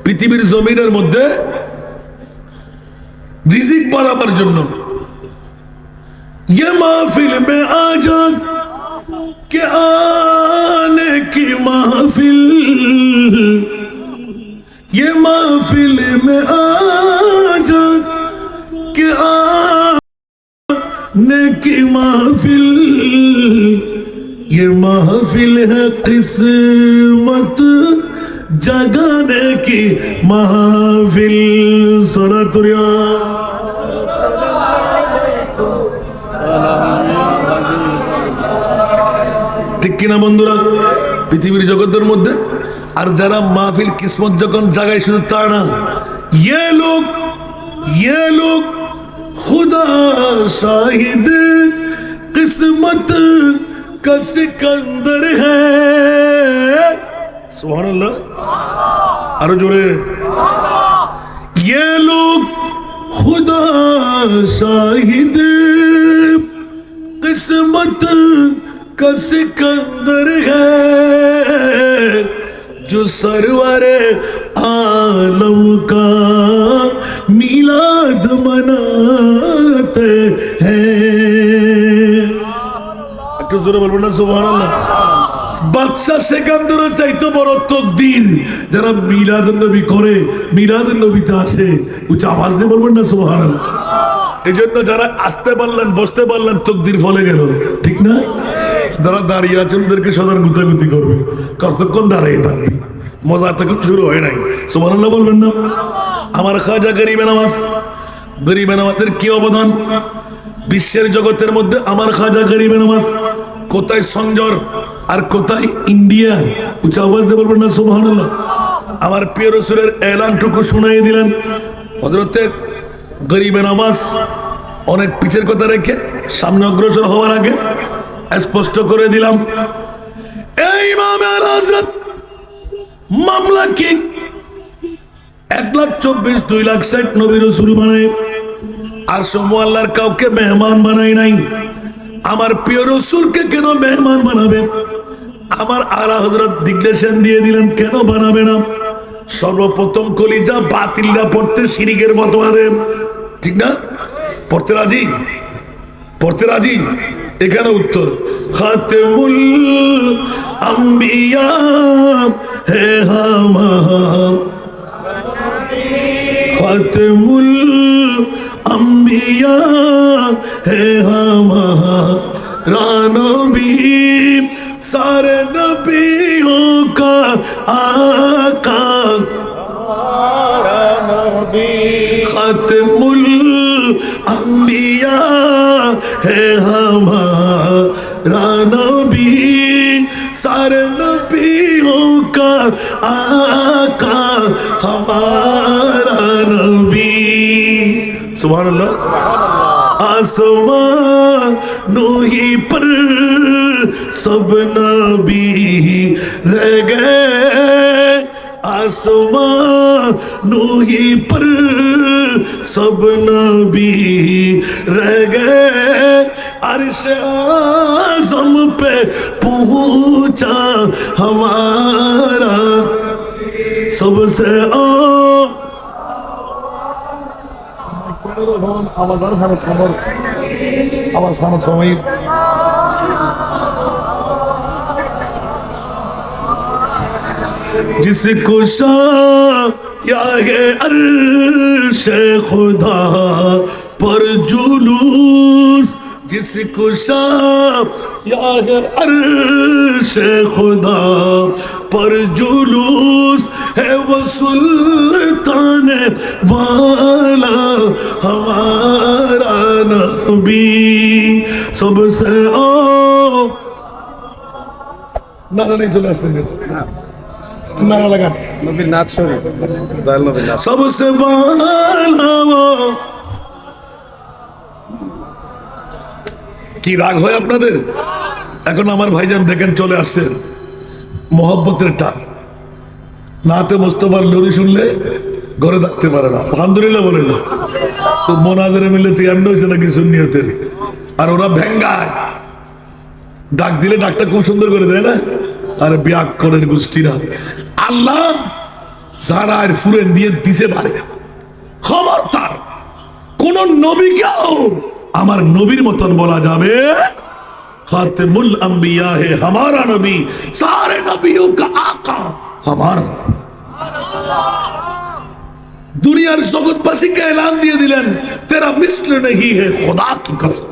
পৃথিবীর জমিনের মধ্যে রিজিক বাড়াবার জন্য ये महफिल में आ जा के आने की महफिल, ये महफिल में आ जा के आने की महफिल, ये महफिल है किस्मत जगाने की महफिल। सलातुल्लाह ঠিক কিনা বন্ধুরা? পৃথিবীর জগতের মধ্যে আর যারা মাহফিল কিসমত যখন জাগায়, শুধু তা না, ये लोग खुदा शाहिद किस्मत का सिकंदर है। सुभानअल्लाह। आरो जोड़े, ये लोग खुदा शाहिद किस्मत का सिकंदर है, जो सरवरे आलम का मिलाद मनाते हैं। একটু জোরে বলবেন না সুবহানাল্লাহ। বাদশা সেকান্দরের চাইতে বড় তকদির যারা মিলাদুন নবী করে, মিলাদুন নবীতে আসে। উচ্চ আওয়াজ দিয়ে বলবেন না সুবহানাল্লাহ। এই জন্য যারা আসতে পারলেন, বসতে পারলেন, তকদির ফলে গেল। ঠিক না? যারা দাঁড়িয়ে আছেন ওদেরকে সদার গুতাগুতি করবে, কতক্ষণ দাঁড়িয়ে থাকবে, মজা তখন শুরু হয় নাই। সুবহানাল্লাহ বলবেন না? আমার খাজা গরিবে নওয়াজ, গরিবে নওয়াজের কি অবদান বিশ্বের জগতের মধ্যে। আমার খাজা গরিবে নওয়াজ কোথায় সঞ্জর আর কোথায় ইন্ডিয়া। উচ্চ আওয়াজ দিয়ে বলবেন না সুবহানাল্লাহ। আমার প্রিয় রাসূলের এলানটুকু শুনাই দিলেন। হযরতে গরিবে নওয়াজ অনেক পিছের কথা রেখে সামনে অগ্রসর হওয়ার আগে স্পষ্ট করে দিলাম, এই ইমাম আলা হযরত মামলা কি 1,24,000 2,60,000 নবী রাসূল বানায়, আর সমূহ আল্লাহর কাউকে মেহমান বানাই নাই। আমার প্রিয় রাসূলকে কেন মেহমান বানাবে? আমার আলা হযরত ডিক্লেরেশন দিয়ে দিলেন, কেন বানাবে না? সর্বপ্রথম কলিজা বাতিলরা পড়তে শিরিকের ফতোয়া দেন। ঠিক না? পড়তে রাজি? পড়তে রাজি? এখানে উত্তর, খাতেমুল আম্বিয়া হে হামাম, খাতেমুল আম্বিয়া হে হামাম, नबी सारे नबियों का आका खत्मुल अंबिया है हमारा नबी सारे नबियों का आका हमारा नबी सुभान अल्लाह आसमानों ही पर सब नबी रह गए आसमानों ही पर सब नबी रह गए अर्श आज़म पे पहुंचा हमारा सबसे जिसको शाया है अर्श खुदा पर जुलूस जिसको शाया है अर्श खुदा पर जुलूस है वो सुल्तान वाला हमारा नबी सबसे नारा नहीं चला सके नारा लगा নবীর নাচ শরীফ দয়াল নবীর নাচ सबसे वाला वो কি রাগ হয় আপনাদের এখন আমার ভাইজান দেখেন চলে আসছেন মোহব্বতের টান নাতে মোস্তফার লরি শুনলে ঘরে থাকতে পারে না আলহামদুলিল্লাহ বলেন না তো মোনাজারে মিলে তো এমন হয়েছে নাকি সুন্নিয়তের আর ওরা ভেঙ্গায় ডাক দিলে ডাকটা খুব সুন্দর করে দেয় না আর ব্যাক করেন গোষ্ঠীরা আল্লাহ যারা আর ফুরেন দিয়ে দিছে পারে খবরদার কোন নবীকেও আমার নবীর মতন বলা যাবে খাতিমুল अंबिया है हमारा नबी सारे नबियों का आका हमारा दुनियार जगतवासी का ऐलान दिए दिलन तेरा मिस्ल नहीं है खुदा की कसम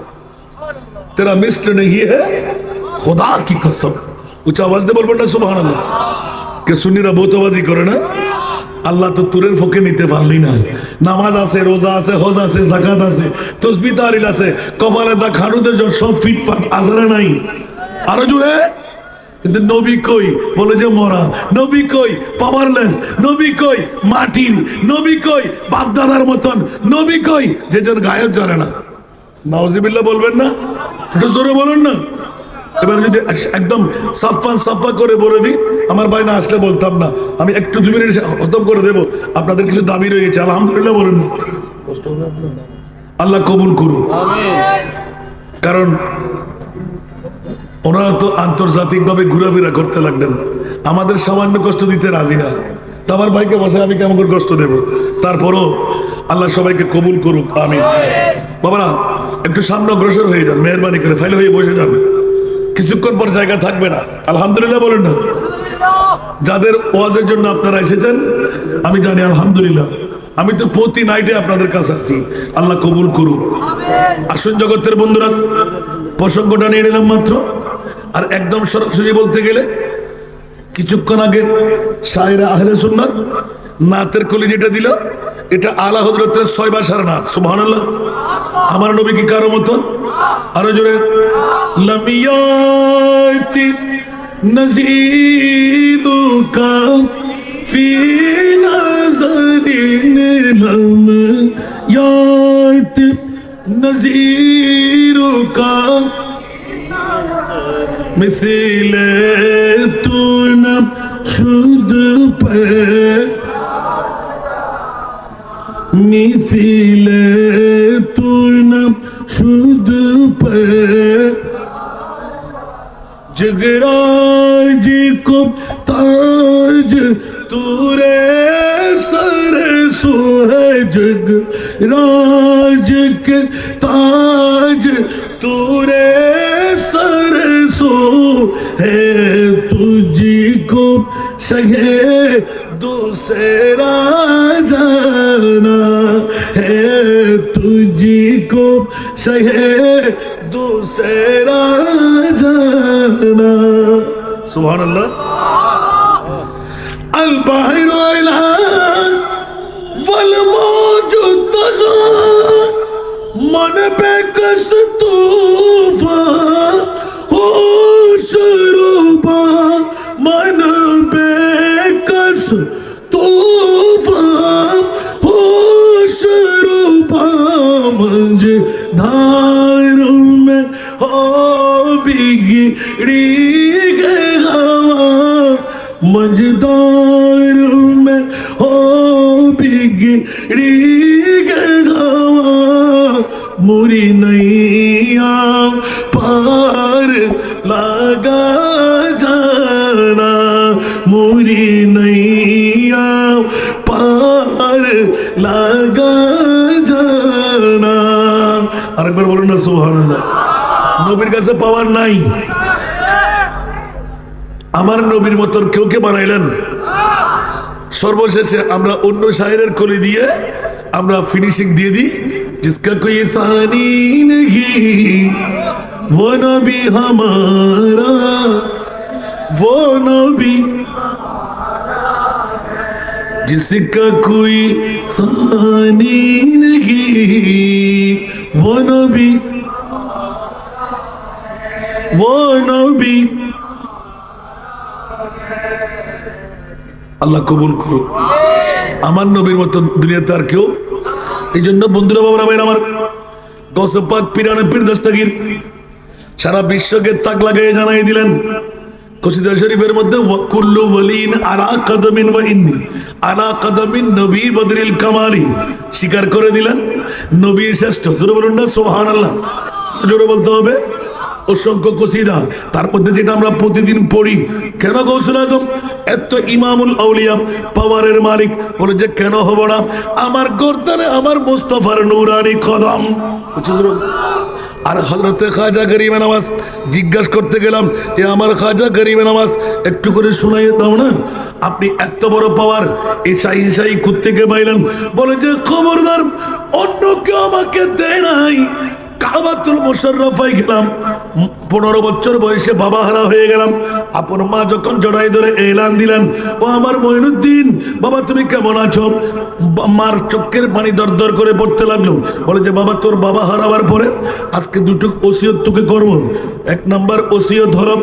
तेरा मिस्ल नहीं है खुदा की कसम उच्च आवाज दे बोलबो ना सुभान अल्लाह के सुन्नीरा बोतबाजी करे ना আল্লাহ তো তুরের ফকে নিতে পারলি না নামাজ আছে রোজা আছে হজ আছে যাকাত আছে তাসবিহ তাহলিল আছে কপালে দা খাড়ুতে সব ফিটফাট আজরা নাই আরো জুড়ে কিন্তু নবী কই বলে যে মরা নবী কই পাওয়ারলেস নবী কই মাটির নবী কই বাপদাদার মতন নবী কই যেজন গায়েব জানে না নাউজুবিল্লাহ বলবেন না একটু জোরে বলুন না এবার যদি একদম সাফা করে বলে দিই আমার ভাই না আসলে বলতাম না আমি একটু 2 মিনিট খতম করে দেব আপনাদের কিছু দাবি রয়েছে আলহামদুলিল্লাহ বলেন না আল্লাহ কবুল করুন কারণ ওনারা তো আন্তর্জাতিকভাবে ঘোরাফেরা করতে লাগলেন আমাদের সামান্য কষ্ট দিতে রাজি না তো আমার ভাইকে বসে আমি কেমন করে কষ্ট দেব তারপরও আল্লাহ সবাইকে কবুল করুক আমিন বাবারা একটু সামনে অগ্রসর হয়ে যান মেহরবানি করে ফাইল হয়ে বসে যান কিছুক্ষণ পর জায়গা থাকবে না আলহামদুলিল্লাহ বলেন না যাদের ওয়াজের জন্য আপনারা এসেছেন আমি জানি আলহামদুলিল্লাহ আমি তো প্রতি নাইটে আপনাদের কাছে আছি আল্লাহ কবুল করুন আসুন জগতের বন্ধুরা প্রসঙ্গটা নিয়ে নিলাম মাত্র আর একদম সরাসরি বলতে গেলে কিছুক্ষণ আগে শায়রা আহলে সুন্নাত নাতের কলি যেটা দিল এটা আলা হযরতের 6 বাসার নাত সুবহানাল্লাহ আমার নবী কি কারো মতন আরো জোরে লামিয়াতি নজিরুকা ফি নাজরিন লামিয়াতি নজিরুকা মিসলে তু না শুদ পে মিসলে তু না শুদ পে जगराज को ताज तूरे सर सो है जगराज के ताज तूरे सर सो है तुझी को सहे दूसरा जाना है तुझी को सहे दूसरा जाना सुभानअल्लाह अल बाहिर अला वल मौजूद मन पे कस तूफान हो शरूबा मन पे कस तूफान हो शरूबा मुझे धारों में हो बिगड़ी गई हवा मजदार में हो बिगड़ी गई हवा मुरी नैया पार लगा जाना मुरी नैया पार लगा जाना আরেকবার বলুন না সুবহানাল্লাহ নবীর কাছে পাওয়ার নাই আমার নবীর মতন কেউ কে বানাইলেন সর্বশেষে আমরা অন্য শায়েরের কলি দিয়ে আমরা ফিনিশিং দিয়ে দিই जिसका कोई सानी नहीं वो नबी हमारा वो नबी जिसका कोई सानी नहीं वो नबी আল্লাহ কবুল করুক আমার নবীর মতো দুনিয়াতে আর কেউ এই জন্য বন্ধুরা বাবারা ভাই আমার গৌসে পাক পিরানে পীর দস্তগীর সারা বিশ্বকে তাক লাগিয়ে জানাই দিলেন কসিদা শরীফের মধ্যে ওয়াকুল্লু ওয়ালিন আলা কদমিন ওয়া ইন্নী আলা কদমিন নবী বদরিল কামালি স্বীকার করে দিলেন নবী শ্রেষ্ঠ জোরে বলুন না সুবহানাল্লাহ জোরে বলতে হবে অসংখ্য কসিদা তার মধ্যে যেটা আমরা প্রতিদিন পড়ি কেন গৌসুল আজম এত ইমামুল আউলিয়া পাওয়ারের মালিক বলে যে কেন হব না আমার গর্দানে আমার মুস্তাফার নূরানি কদম আর হযরতে খাজা গরিবে নওয়াজ জিজ্ঞাসা করতে গেলাম যে আমার খাজা গরিবে নওয়াজ একটু করে শোনাই দাও না আপনি এত বড় পাওয়ার এই সাই কুত্তেকে পাইলেন বলে যে খবরদার অন্য কেউ আমাকে দেয় নাই কাবাতুল মুশাররফায় গেলাম 15 বছর বয়সে বাবা হারা হয়ে গেলাম আপন মা যখন জড়াই ধরে এলান দিলেন ও আমার মঈনুদ্দিন বাবা তুমি কেমন আছো মার চোখের পানি দরদর করে পড়তে লাগলো বলে যে বাবা তোর বাবা হারাবার পরে আজকে দুটো ওসিয়ত তোকে করব এক নাম্বার ওসিয়ত হলো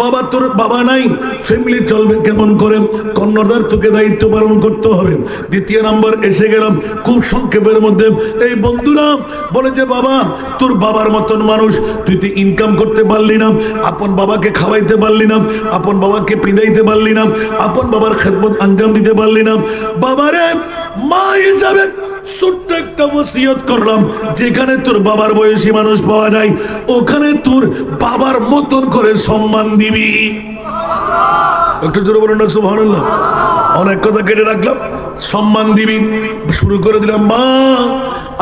বাবা তোর বাবা নাই ফ্যামিলি চলবে কেমন করে কর্ণধার তোকে দায়িত্ব পালন করতে হবে দ্বিতীয় নাম্বার এসে গেলাম খুব সংক্ষেপের মধ্যে এই বন্ধুরা বলে যে বাবা তোর বাবার মতন মানুষ তুই তো ইনকাম করতে পারলি না আপন বাবাকে খাওয়াইতে পারলি না আপন বাবাকে পিঁধাইতে পারলি না আপন বাবার খেদমত আঞ্জাম দিতে পারলি না বাবারে মা হিসাবে ছোট্ট একটা ওসিয়ত করলাম যেখানে তোর বাবার বয়সী মানুষ পাওয়া যায় ওখানে তোর বাবার মতন করে সম্মান দিবি একটু জোরে বলুন না সুবহানাল্লাহ অনেক কথা কেটে রাখলাম সম্মান দিবি শুরু করে দিলাম মা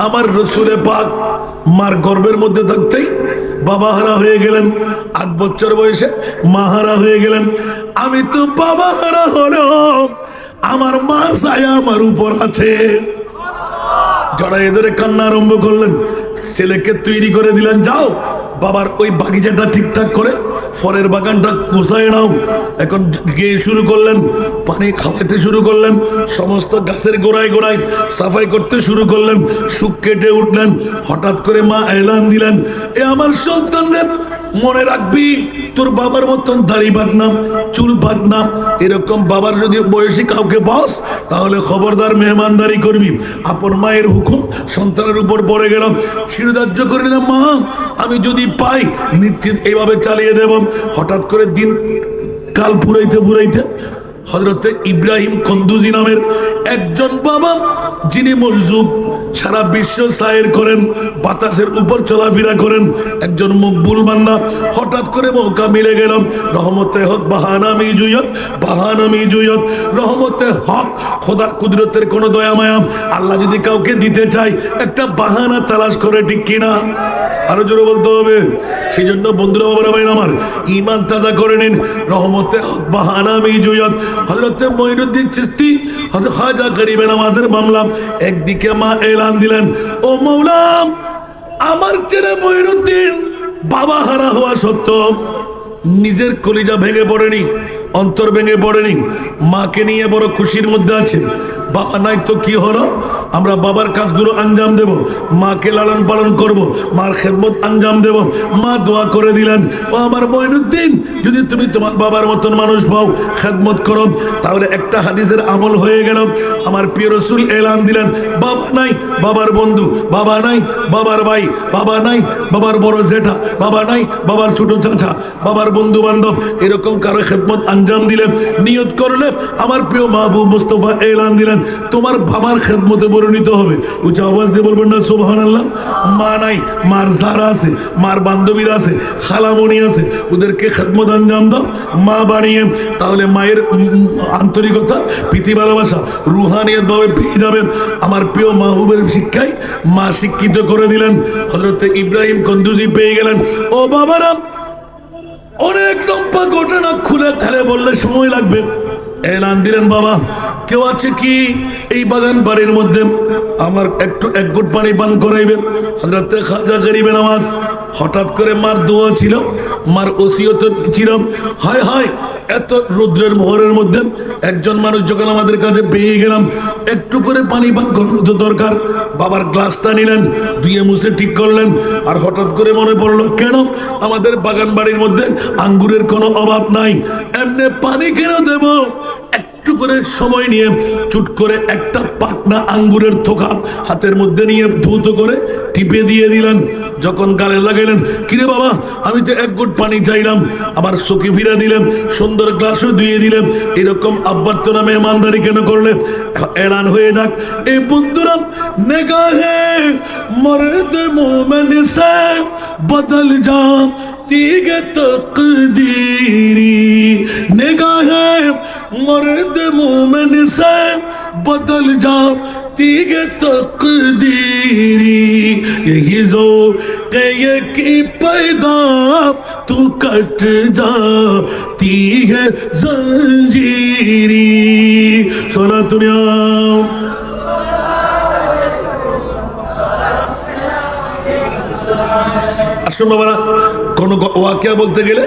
আমার রসুলে পাক মার গর্ভের মধ্যে থাকতেই বাবা হারা হয়ে গেলেন 8 বছর বয়সে মা হারা হয়ে গেলেন আমি তো বাবা হারা হলো আমার মা ছায়া আমার উপর আছে জড়াই ধরে কান্না আরম্ভ করলেন ছেলেকে তৈরি করে দিলেন যাও বাবার ওই বাগিচাটা ঠিকঠাক করে ফলের বাগানটা গোছায় নাও এখন গিয়ে শুরু করলেন পানি খাওয়াতে শুরু করলেন সমস্ত গাছের গোড়ায় গোড়ায় সাফাই করতে শুরু করলেন শুক কেটে উঠলেন হঠাৎ করে মা এলান দিলেন এ আমার সন্তান রে মনে রাখবি তোর বাবার মতন দাড়ি বাঁধনাম চুল বাঁধনাম এরকম বাবার যদি বয়সী কাউকে বস তাহলে খবরদার মেহমানদারি করবি আপন মায়ের হুকুম সন্তানের উপর পড়ে গেলাম শিরোধার্য করে নিলাম মা আমি যদি পাই নিশ্চিত এইভাবে চালিয়ে দেব হঠাৎ করে দিন কাল ফুরাইতে হযরতে ইব্রাহিম কন্দুজি নামের একজন বাবা যিনি মরজুব সারা বিশ্ব সায়ের করেন বাতাসের উপর চলাফেরা করেন একজন মকবুল বান্দা হঠাৎ করে মৌকা মিলে গেলাম রহমতে হক বাহানামি জুয়ত রহমতে হক খোদার কুদরতের কোনো দয়া মায়া আল্লাহ যদি কাউকে দিতে চায় একটা বাহানা তালাশ করে ঠিক কিনা আরো জোরে বলতে হবে সেই জন্য বন্ধুরা বাবারা ভাই আমার ঈমান তাজা করে নিন রহমতে হক বাহানামি জুয়ত হযরতে মঈনুদ্দিন চিশতি হযরত খাজা গরিবে নওয়াজের মামলা একদিকে মা এলান দিলেন ও মাওলা আমার ছেলে মঈনুদ্দিন বাবা হারা হওয়া সত্ত্বেও নিজের কলিজা ভেঙে পড়েনি, অন্তর ভেঙে পড়েনি, মাকে নিয়ে বড় খুশির মধ্যে আছেন। বাবা নাই তো কি হলো, আমরা বাবার কাজগুলো আঞ্জাম দেব, মাকে লালন পালন করব, মার খেদমত আঞ্জাম দেব। মা দোয়া করে দিলেন, ও আমার মঈনুদ্দিন, যদি তুমি তোমার বাবার মতন মানুষ পাও, খেদমত করো, তাহলে একটা হাদিসের আমল হয়ে গেল। আমার প্রিয় রসুল এলান দিলেন, বাবা নাই বাবার বন্ধু, বাবা নাই বাবার ভাই, বাবা নাই বাবার বড় জেঠা, বাবা নাই বাবার ছোট চাচা, বাবার বন্ধু বান্ধব, এরকম কারো খেদমত আঞ্জাম দিলেন, নিয়ত করলে আমার প্রিয় মাহবুব মুস্তফা এলান দিলেন, তোমার বাবার খেদমতে পরিণত হবে। উচ্চ আওয়াজ দিয়ে বলবেন না সুবহানাল্লাহ। মা নাই, মার যারা আছে, মার বান্ধবীরা আছে, খালামণি আছে, ওদেরকে খেদমত আঞ্জাম দাও, মা বানিয়ে, তাহলে মায়ের আন্তরিকতা, প্রীতি ভালোবাসা রুহানিয়ত ভাবে পেয়ে যাবেন। আমার প্রিয় মাহবুবের শিক্ষায় মা শিক্ষিত করে দিলেন, হযরত ইব্রাহিম কন্দুজি পেয়ে গেলেন। ও বাবারা, অনেক লম্বা ঘটনা খুলে খালে বললে সময় লাগবে। এলান দিলেন, বাবা কেউ আছে কি এই বাগান বাড়ির মধ্যে আমার একটু এক ঘুট পানি পান করাইবেন? হযরত খাজা গরিবে নামাজ। হঠাৎ করে মার দোয়া ছিল, মার ওসিয়ত ছিল। হায় হায়, এত রৌদ্রের মোহরের মধ্যে একজন মানুষ যখন আমাদের কাছে পেয়ে গেলাম, একটু করে পানি পান করানো তো দরকার। বাবার গ্লাসটা নিলেন, ধুয়ে মুছে ঠিক করলেন। আর হঠাৎ করে মনে পড়লো, কেন আমাদের বাগান বাড়ির মধ্যে আঙ্গুরের কোনো অভাব নাই, এমনি পানি কেন দেব? একটু করে সময় নিয়ে চুট করে একটা পাকনা আঙ্গুরের থোকা হাতের মধ্যে নিয়ে ধৌত করে টিপে দিয়ে দিলেন। যখন গালে লাগাইলেন, কিরে বাবা, আমি তো এক ঘুট পানি চাইলাম, আবার চোখে ফিরে দিলেন, সুন্দর গ্লাসও ধুয়ে দিলেন। এরকম আব্বার তো না মেহমানদারি কেন করলে? এলান হয়ে যাক। এই বন্ধুরা, নেগাহে মর্দ মোমেন সে বদল যা तीग तकदीरी, निगाहे मर्द मोमिन से बदल जा तीग तकदीरी, यही जो ये की पैदा तू कट जा तीग जंजीरी। सोना दुनिया আসুন বাবারা, কোন ওয়াকিয়া বলতে গেলে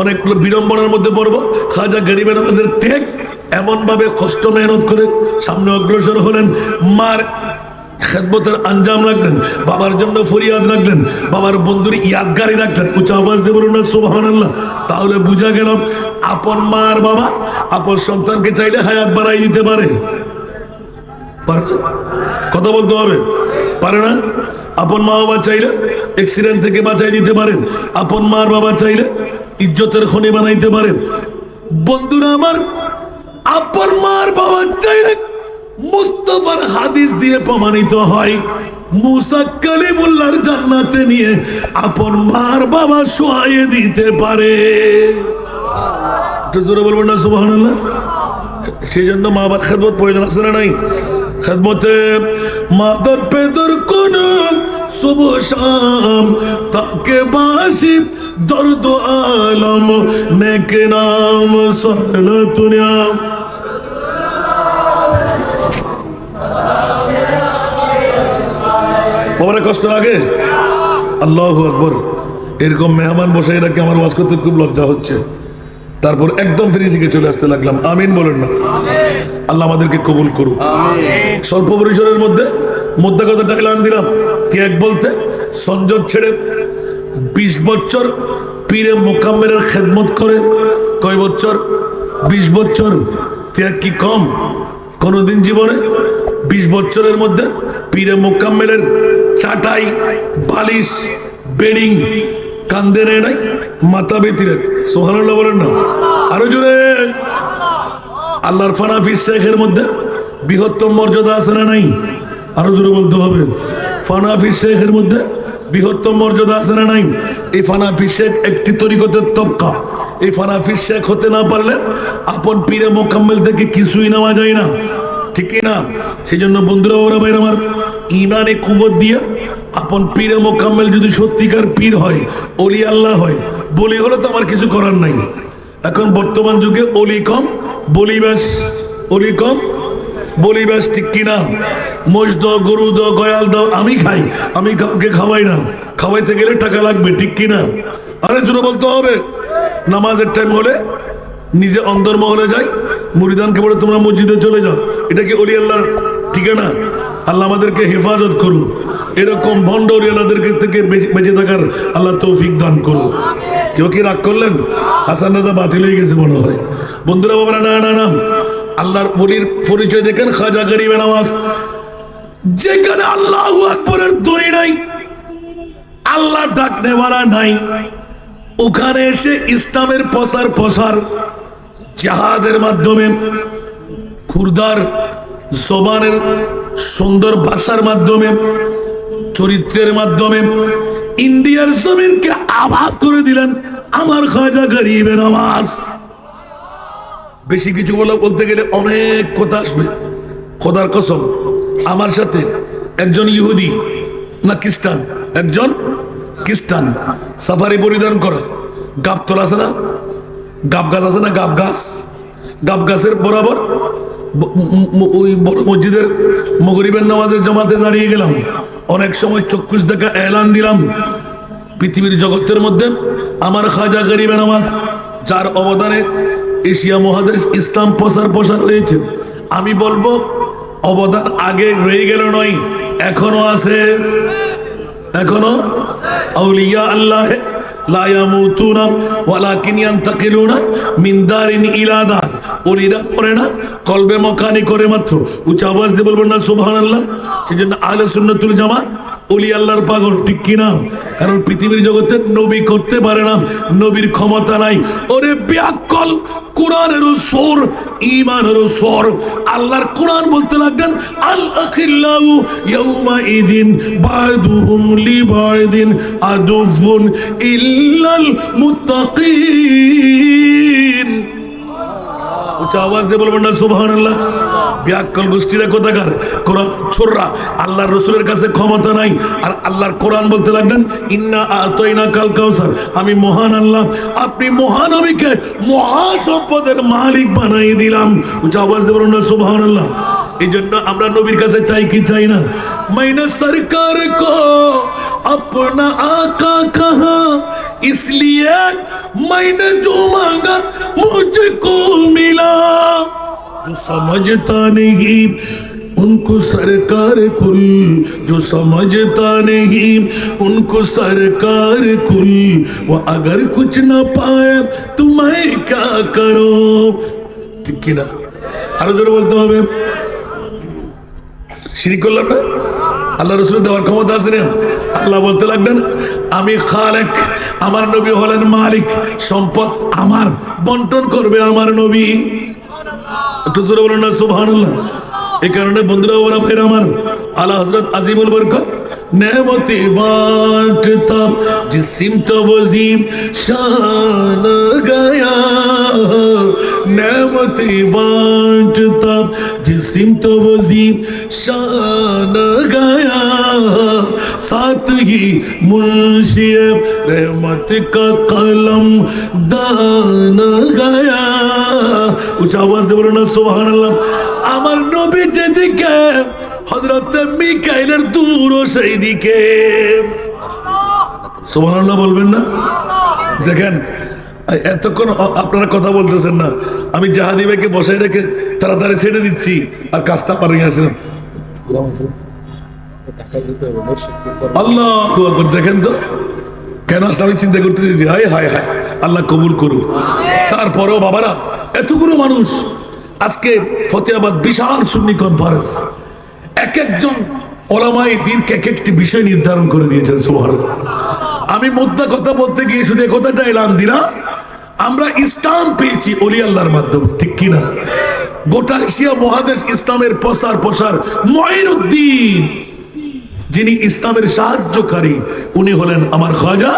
অনেক বিড়ম্বনার মধ্যে পড়বো। খাজা গরিবে নামাজের ত্যাগ, এমন ভাবে কষ্ট মেহনত করে সামনে অগ্রসর হলেন, মার খেদমতের আঞ্জাম রাখলেন, বাবার জন্য ফরিয়াদ রাখলেন, বাবার বন্ধুর ইয়াদগারি রাখলেন। উচ্চ আওয়াজ দিয়ে বলুন না সুবহানাল্লাহ। তাহলে বুঝা গেল, আপন মার বাবা আপন সন্তানকে চাইলে হায়াত বাড়াই দিতে পারে। কথা বলতে হবে, পারে না? আপন মা বাবা চাইলে অ্যাক্সিডেন্ট থেকে বাঁচাই দিতে পারেন, আপন মার বাবা চাইলে ইজ্জতের খনি বানাইতে পারেন। বন্ধুরা আমার, আপন মার বাবা চাইলে মুস্তাফার হাদিস দিয়ে প্রমাণিত হয়, মুসা কালিমুল্লাহর জান্নাতে নিয়ে আপন মার বাবা শোয়াইয়ে দিতে পারে। একটু জোরে বলবেন না সুবহানাল্লাহ। সেই জন্য মা বাবার খেদমত প্রয়োজন আছে না নাই? খেদমতে মাদার পেদর কোন শুভ শাম তাকে বাসি দর্দ আলম নেকে নাম সালাতুনিয়াম। বাবারে কষ্ট লাগে? আল্লাহু আকবার। এরকম মেহমান বসাই রাখে আমার ওয়াজ করতে খুব লজ্জা হচ্ছে। তারপর একদম ফিনিশিংয়ে চলে আসতে লাগলাম। আমিন বলেন না? আল্লাহ আমাদেরকে কবুল করুক। স্বল্প পরিসরের মধ্যে কথাটা এলান দিলাম। ত্যাগ বলতে সংযোগ ছেড়ে 20 বছর পীরে মোকাম্মেলের খেদমত করে। কয় বছর? 20 বছর। ত্যাগ কি কম কোনদিন জীবনে? 20 বছরের মধ্যে পীরে মোকাম্মেলের চাটাই, বালিশ, বেডিং কান্দে নেয় নাই, মাথা বেতিরে। সুবহানাল্লাহ বলেন না? আরো জোরে। আল্লাহর ফানাফি শেখের মধ্যে বৃহত্তম মর্যাদা আছে না নাই? আরো জোরে বলতে হবে। ফানাফি শেখের মধ্যে বৃহত্তম মর্যাদা আছে না নাই? এই ফানাফি শেখ একটি তরিকতের তবকা। এই ফানাফি শেখ হতে না পারলে আপন পীরে মোকাম্মেল থেকে কিছুই নেওয়া যায় না, ঠিক না? সেই জন্য বন্ধুরা, ওরা ভাই আমার, ইমানে কুবত দিয়ে আপন পীরে মোকাম্মেল যদি সত্যিকার পীর হয়, অলি আল্লাহ হয়, বলি হলে তো আমার কিছু করার নাই। এখন বর্তমান যুগে অলি কম বলি বেশ, অলি কম বলি বেশ, ঠিক কিনা? মোষ দাও, গরু দাও, গয়াল দাও, আমি খাই, আমি কাউকে খাওয়াই না। খাওয়াইতে গেলে টাকা লাগবে, ঠিক কিনা? আরে জোরে বলতে হবে। নামাজের টাইম হলে নিজে অন্দরমহলে যাই, মুরিদানকে বলে তোমরা মসজিদে চলে যাও। এটা কি ওলি আল্লাহর ঠিকানা? আল্লাহ আমাদেরকে হেফাজত করুন, এরকম ভণ্ড ওলি আল্লাহদেরকে থেকে বেঁচে থাকার আল্লাহ তৌফিক দান করুন। কেউ কি রাগ করলেন? হাসান রাজা বাতিল হয়ে গেছে মনে হয়। বন্ধুরা বাবারা, না না না, আল্লাহর ওলির পরিচয় দেখেন, খাজা গরিবে নওয়াজ। যেখানে আল্লাহু আকবরের ধ্বনি নাই, আল্লাহ ডাকনেওয়ালা নাই, ওখানে এসে ইসলামের প্রসার জিহাদের মাধ্যমে, খুরদার জবানের সুন্দর ভাষার মাধ্যমে, চরিত্রের মাধ্যমে ইন্ডিয়ার জমিনকে আবাদ করে দিলেন আমার খাজা গরিবে নওয়াজ। বেশি কিছু বলতে গেলে অনেক কথা আসবে। খোদার কসম, আমার সাথে একজন ইহুদি না খ্রিস্টান, একজন খ্রিস্টান সাফারি পরিধান করে, গাব তোলা আছে না, গাব গাছ আছে না, গাব গাছের বরাবর ওই বড় মসজিদের মগরিবের নামাজের জামাতে দাঁড়িয়ে গেলাম। অনেক সময় চক্ষুষ দেখা এলান দিলাম, পৃথিবীর জগতের মধ্যে আমার খাজা গরিবে নওয়াজ, যার অবদানে এশিয়া মহাদেশ ইসলাম প্রসার হয়েছে। আমি বলবো অবদান আগে রয়ে গেল নয়, এখনো আছে, এখনো আউলিয়া আল্লাহ লা ইয়ামুতুনা ওয়ালাকিন ইয়ান্তাকিলুনা মিন দারিন ইলা দার। ওলিরা পড়ে না, কলবে মকানি করে মাত্র। উচ্চ আওয়াজ দিয়ে বলবেন না সুবহানাল্লাহ। সেজন্য আহলে সুন্নাতুল জামাত ওলি আল্লাহর পাগল, ঠিক কিনা? কারণ পৃথিবীর জগতে নবী করতে পারে না, নবীর ক্ষমতা নাই। ওরে ব্যাকল, কোরআনেরও সোর, ঈমানেরও সোর। আল্লাহর কোরআন বলতে লাগলেন আল আখিল্লাহু ইয়াউমা ইদিন বাদুহুম লিবাদিন আদুফুন ইল্লাল মুত্তাকিন। উচ্চ আওয়াজ দিয়ে বলবেন না সুবহানাল্লাহ। ব্যাকল গোষ্ঠীরা কোথাকার, কোরআন ছোড়রা। আল্লাহর রসুলের কাছে ক্ষমতা নাই, আর আল্লাহর কোরআন বলতে লাগলেন ইন্না আতাইনা কাল কাউসার, আমি মহান আল্লাহ, আপনি মহানবীকে মহাসম্পদের মালিক বানাই দিলাম। উচ্চ আওয়াজ দিয়ে বলবেন না সুবহানাল্লাহ। এই জন্য আমরা নবীর কাছে চাই কি চাই না? मैंने सरकार को अपना आका कहा, इसलिए मैंने जो मांगा मुझको मिला। जो समझता नहीं उनको सरकार कुल, जो समझता नहीं उनको सरकार कुल, वो अगर कुछ ना पाए तो मैं क्या करूं? ठीक है ना? আরো জোরে বলতে হবে। শিরিক করলাম না? আল্লাহ রসুল দেওয়ার ক্ষমতা আছে না? আল্লাহ বলতে লাগলেন আমি খালেক, আমার নবী হলেন মালিক, সম্পদ আমার, বন্টন করবে আমার নবী। একটু জোরে বলেন না সুবহানাল্লাহ। এই কারণে বন্ধুরা ওরা ভাইরা আমার, আলা হযরত আজিমুল বরকত नेमती बांटता जिस्म तो वजीम शान गया, नेमती बांटता जिस्म तो वजीम शान गया, साथ ही मुंशी रहमत का कलम दान गया। उच्च आवाज दे बोलो ना सुभान अल्लाह। আমার নবী যেদিকে, হযরত মিকাইলের দূরও সেই দিকে। সুবহানাল্লাহ বলবেন না? দেখেন এতক্ষণ আপনারা কথা বলতেছেন না, আমি জাহাদি ভাইকে বসাই রেখে তাড়াতাড়ি ছেড়ে দিচ্ছি, আর কাজটা পারে আসেন। আল্লাহু আকবার। দেখেন তো কেন আসলে আমি চিন্তা করতেছি, হায় হায় হায়, আল্লাহ কবুল করুক। তারপরেও বাবারা, এতগুলো মানুষ আজকে ফতেহাবাদ বিশাল সুন্নি কনফারেন্স, এক একজন ওলামায়ে দ্বীন এক একটি বিষয় নির্ধারণ করে দিয়েছেন। সুবহানাল্লাহ। আমি মুদ্রা কথা বলতে গিয়ে শুধু এই কথাটা এলান দিলাম, আমরা ইসলাম পেয়েছি ওলি আল্লাহর মাধ্যমে, ঠিক কিনা? গোটা এশিয়া মহাদেশ ইসলামের প্রসার মঈনুদ্দিন, যিনি ইসলামের সাহায্যকারী, উনি হলেন আমার খাজা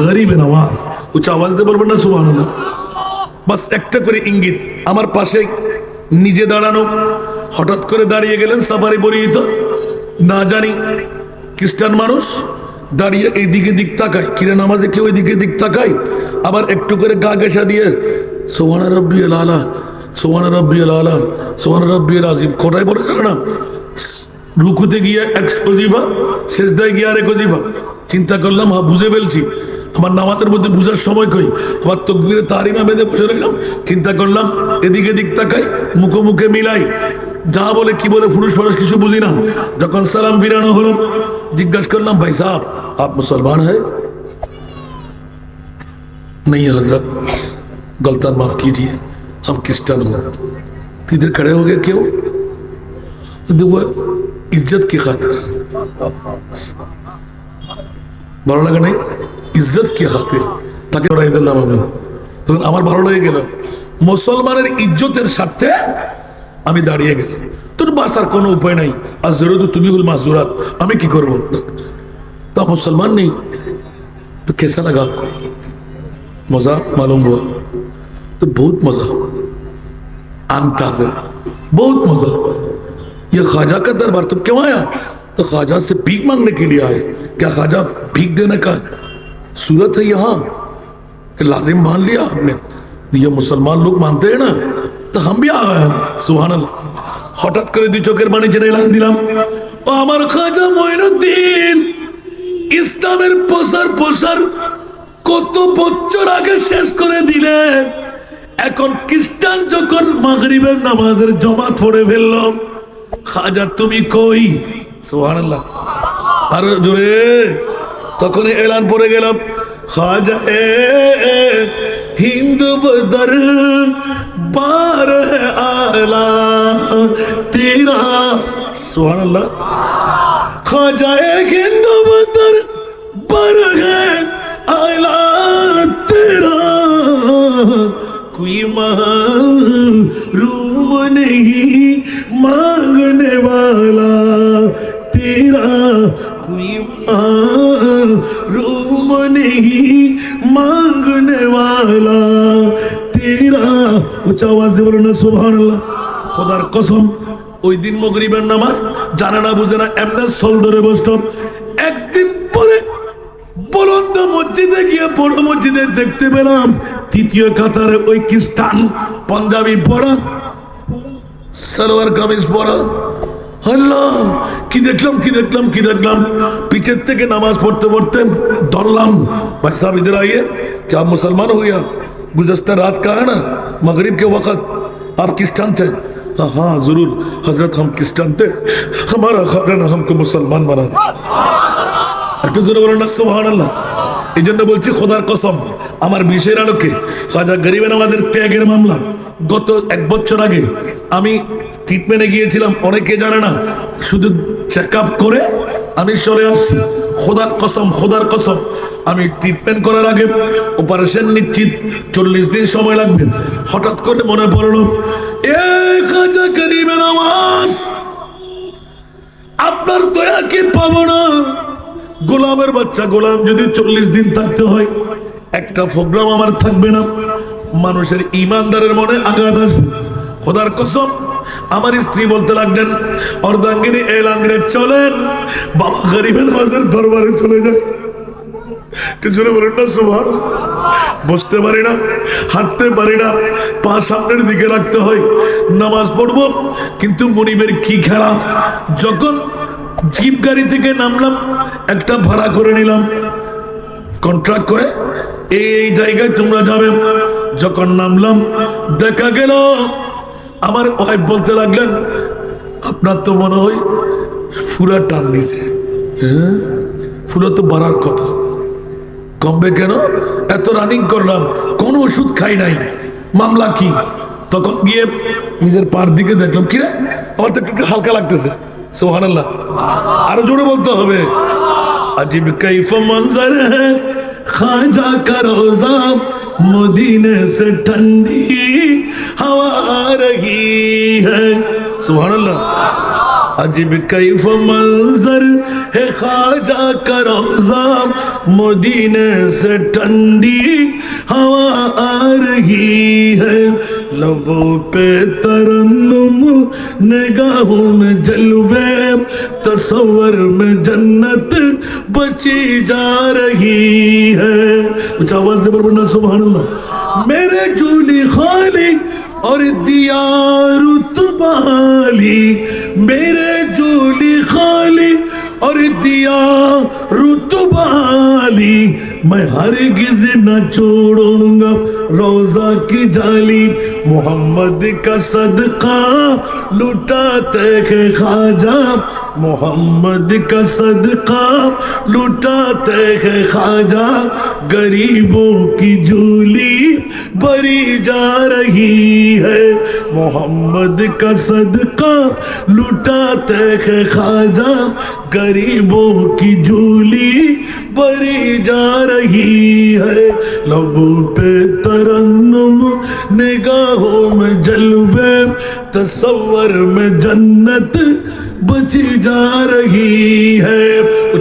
গরিবে নওয়াজ। উচ্চ আওয়াজ দিয়ে বলবেন না সুবহানাল্লাহ। বাস একটা করে ইঙ্গিত, আমার পাশে নিজে দাঁড়ানো, হঠাৎ করে দাঁড়িয়ে গেলেন সাফারি পরিহিত, না জানি খ্রিস্টান মানুষ, দাঁড়িয়ে এই দিকে দিক তাকায়, কিরে নামাজে কেউ ওই দিকে দিক তাকায়, আবার একটু করে গা ঘেঁষা দিয়ে সুবহান রাব্বিয়াল আলা, সুবহান রাব্বিয়াল আলা, সুবহান রাব্বিয়াল আযীম, কোথায় পড়ে জানো না? রুকুতে গিয়ে এক ওজিফা, সিজদায় গিয়ে আরেক ওজিফা, চিন্তা করলাম হ্যাঁ বুঝে ফেলছি, আমার নামাজের মধ্যে বুঝার সময় কই, আমার তকবীরে তাহরিমা বেঁধে বসে রইলাম। চিন্তা করলাম এদিকে দিক তাকাই, মুখে মুখে মিলাই, যা বলে কি বলে ফুরুষ ফুরুষ কিছু বুঝি না। যখন সালাম ফিরানো হলো, জিজ্ঞাসা করলাম ভাই সাহেব आप मुसलमान है? नहीं हजरत, गलती माफ कीजिए, हम क्रिश्चियन हो। इधर खड़े हो गए क्यों? देखो इज्जत की खातिर, ভালো লাগে নাই, ইজ্জত কি খাতির তাকে লড়াই দিলাম আমি। তখন আমার ভালো লেগে গেল, মুসলমানের ইজ্জতের স্বার্থে আমি দাঁড়িয়ে গেলাম। তোর বাঁচার কোনো উপায় নাই, আর জরুর তুমি হুল মাসুরাত, আমি কি করবো? तो मुसलमान नहीं तो कैसा लगा आपको? मजा मालूम हुआ? तो बहुत मजा, अंदाज़े बहुत मजा। ये ख्वाजा का दरबार तो क्यों आया? तो ख्वाजा से भीख मांगने के लिए आए। क्या ख्वाजा भीख देने का सूरत है यहाँ? लाजिम मान लिया आपने, ये मुसलमान लोग मानते हैं ना, तो हम भी आ गए। सुभान अल्लाह। हठाৎ করে দুই চোখের পানি ছেড়ে এলান দিলাম, ও আমার খ্বাজা মঈনুদ্দিন ইসলামের প্রসার কত বছর আগে শেষ করে দিলে, এখন খ্রিস্টান যখন মাগরিবের নামাজের জামাত পড়ে ফেলল, খাজা তুমি কই? সুবহানাল্লাহ, আরো জোরে। তখন এলান পড়ে গেলাম, খাজা হিন্দ বদর বার আলা তেরা। সুবহানাল্লাহ। ख्वाजा हिंद बदर पर है आला तेरा, कोई महरूम नहीं मांगने वाला तेरा, कोई महरूम नहीं मांगने वाला तेरा। ऊंचा आवाज दे बोलो ना सुभानाल्लाह। खुदार कसम ওই দিন মাগরিবের নামাজ জানা না বুঝে না এমনি সল ধরে বসতাম। একদিন পরে বলন্দ মসজিদে গিয়ে বড় মসজিদে দেখতে পেলাম তৃতীয় কাতারে ওই খ্রিস্টান পাঞ্জাবি পরা, সালোয়ার কামিজ পরা। আল্লাহ, কি দেখলাম কি দেখলাম কি দেখলাম। পিছের থেকে নামাজ পড়তে পড়তে ধরলাম, ভাই সাहब इधर आइए, क्या आप मुसलमान हो गया? गुज़श्ता रात का है ना मगरिब के वक्त आप क्रिस्टान थे? हाँ जरूर हजरत, हम क्रिस्टान थे, हमारा खाजा ने हमको मुसलमान बना दिया। একটু জোরে বলেন না সুবহানাল্লাহ। এই জন্য বলছি খোদার কসম, আমার বিষয়ের আলোকে খাজা গরিবে নওয়াজের ত্যাগের মামলা গত 1 বছর আগে আমি ট্রিটমেন্টে গিয়েছিলাম, অনেকে জানে না, শুধু চেক আপ করে আমি সরে আসছি। খোদার কসম আমি ট্রিটমেন্ট করার আগে অপারেশন নিশ্চিত 40 দিন সময় লাগবে। হঠাৎ করে মনে পড়লো, খাজা গরিবে নওয়াজ আপনার দয়া কি পাবো না? গোলামের বাচ্চা গোলাম যদি 40 দিন থাকতে হয়, একটা প্রোগ্রাম আমার থাকবে না? মানুষের ইমানদারের মনে আঘাত আসে। খোদার কসম আমার স্ত্রী বলতে লাগলেন, অর্ধাঙ্গিনী এলাঙ্গিনে চলেন, বাবা গরিবে নওয়াজের দরবারে চলে যায়। জোরে বলেন না সুবহানাল্লাহ। বসতে পারি না, হাঁটতে পারি না, পা সামনের দিকে রাখতে হয়, নামাজ পড়বো। কিন্তু মনিবের কি খেলা, যখন জিপ গাড়ি থেকে নামলাম, একটা ভাড়া করে নিলাম কন্ট্রাক্ট করে, এই জায়গায় তোমরা যাবে। যখন নামলাম দেখা গেল আমার ওয়াইফ বলতে লাগলেন, আপনার তো মনে হয় ফুলা টান দিছে। হ্যাঁ, ফুলা তো বাড়ার কথা, কমবে কেন? এত রানিং করলাম, কোনো ওষুধ খাই নাই, মামলা কি? তখন গিয়ে নিজের পার দিকে দেখলাম, কিরে আমার তো একটু হালকা লাগতেছে। সুবহানাল্লাহ, আরো জোরে বলতে হবে। अजीब कैफ मंजर है ख्वाजा का रोजा, मदीने से ठंडी हवा आ रही है। सुभान अल्लाह। अजीब कैफ मंजर है ख्वाजा का रोजा, मदीने से ठंडी हवा आ रही है। लबों पे तरन्नुम, निगाहों में जलवे, तस्वर में जन्नत बची जा रही है। कुछ आवाज दे बोलना सुभान अल्लाह। मेरे झूली खाली और दिया रुतबाली, मेरे झूली खाली और दिया रुतबाली, मैं हरगिज न छोड़ूंगा रोजा की जाली। मोहम्मद का सदका लुटाते हैं ख्वाजा, मोहम्मद का सदका लुटाते हैं ख्वाजा। गरीबों की झोली भरी जा रही है, मोहम्मद का सदका लुटाते हैं ख्वाजा। गरीबों की झोली भरी जा रही है। लबों पे तरन्नुम, निगाहों में जलवे, तसव्वुर में जन्नत बची जा रही है।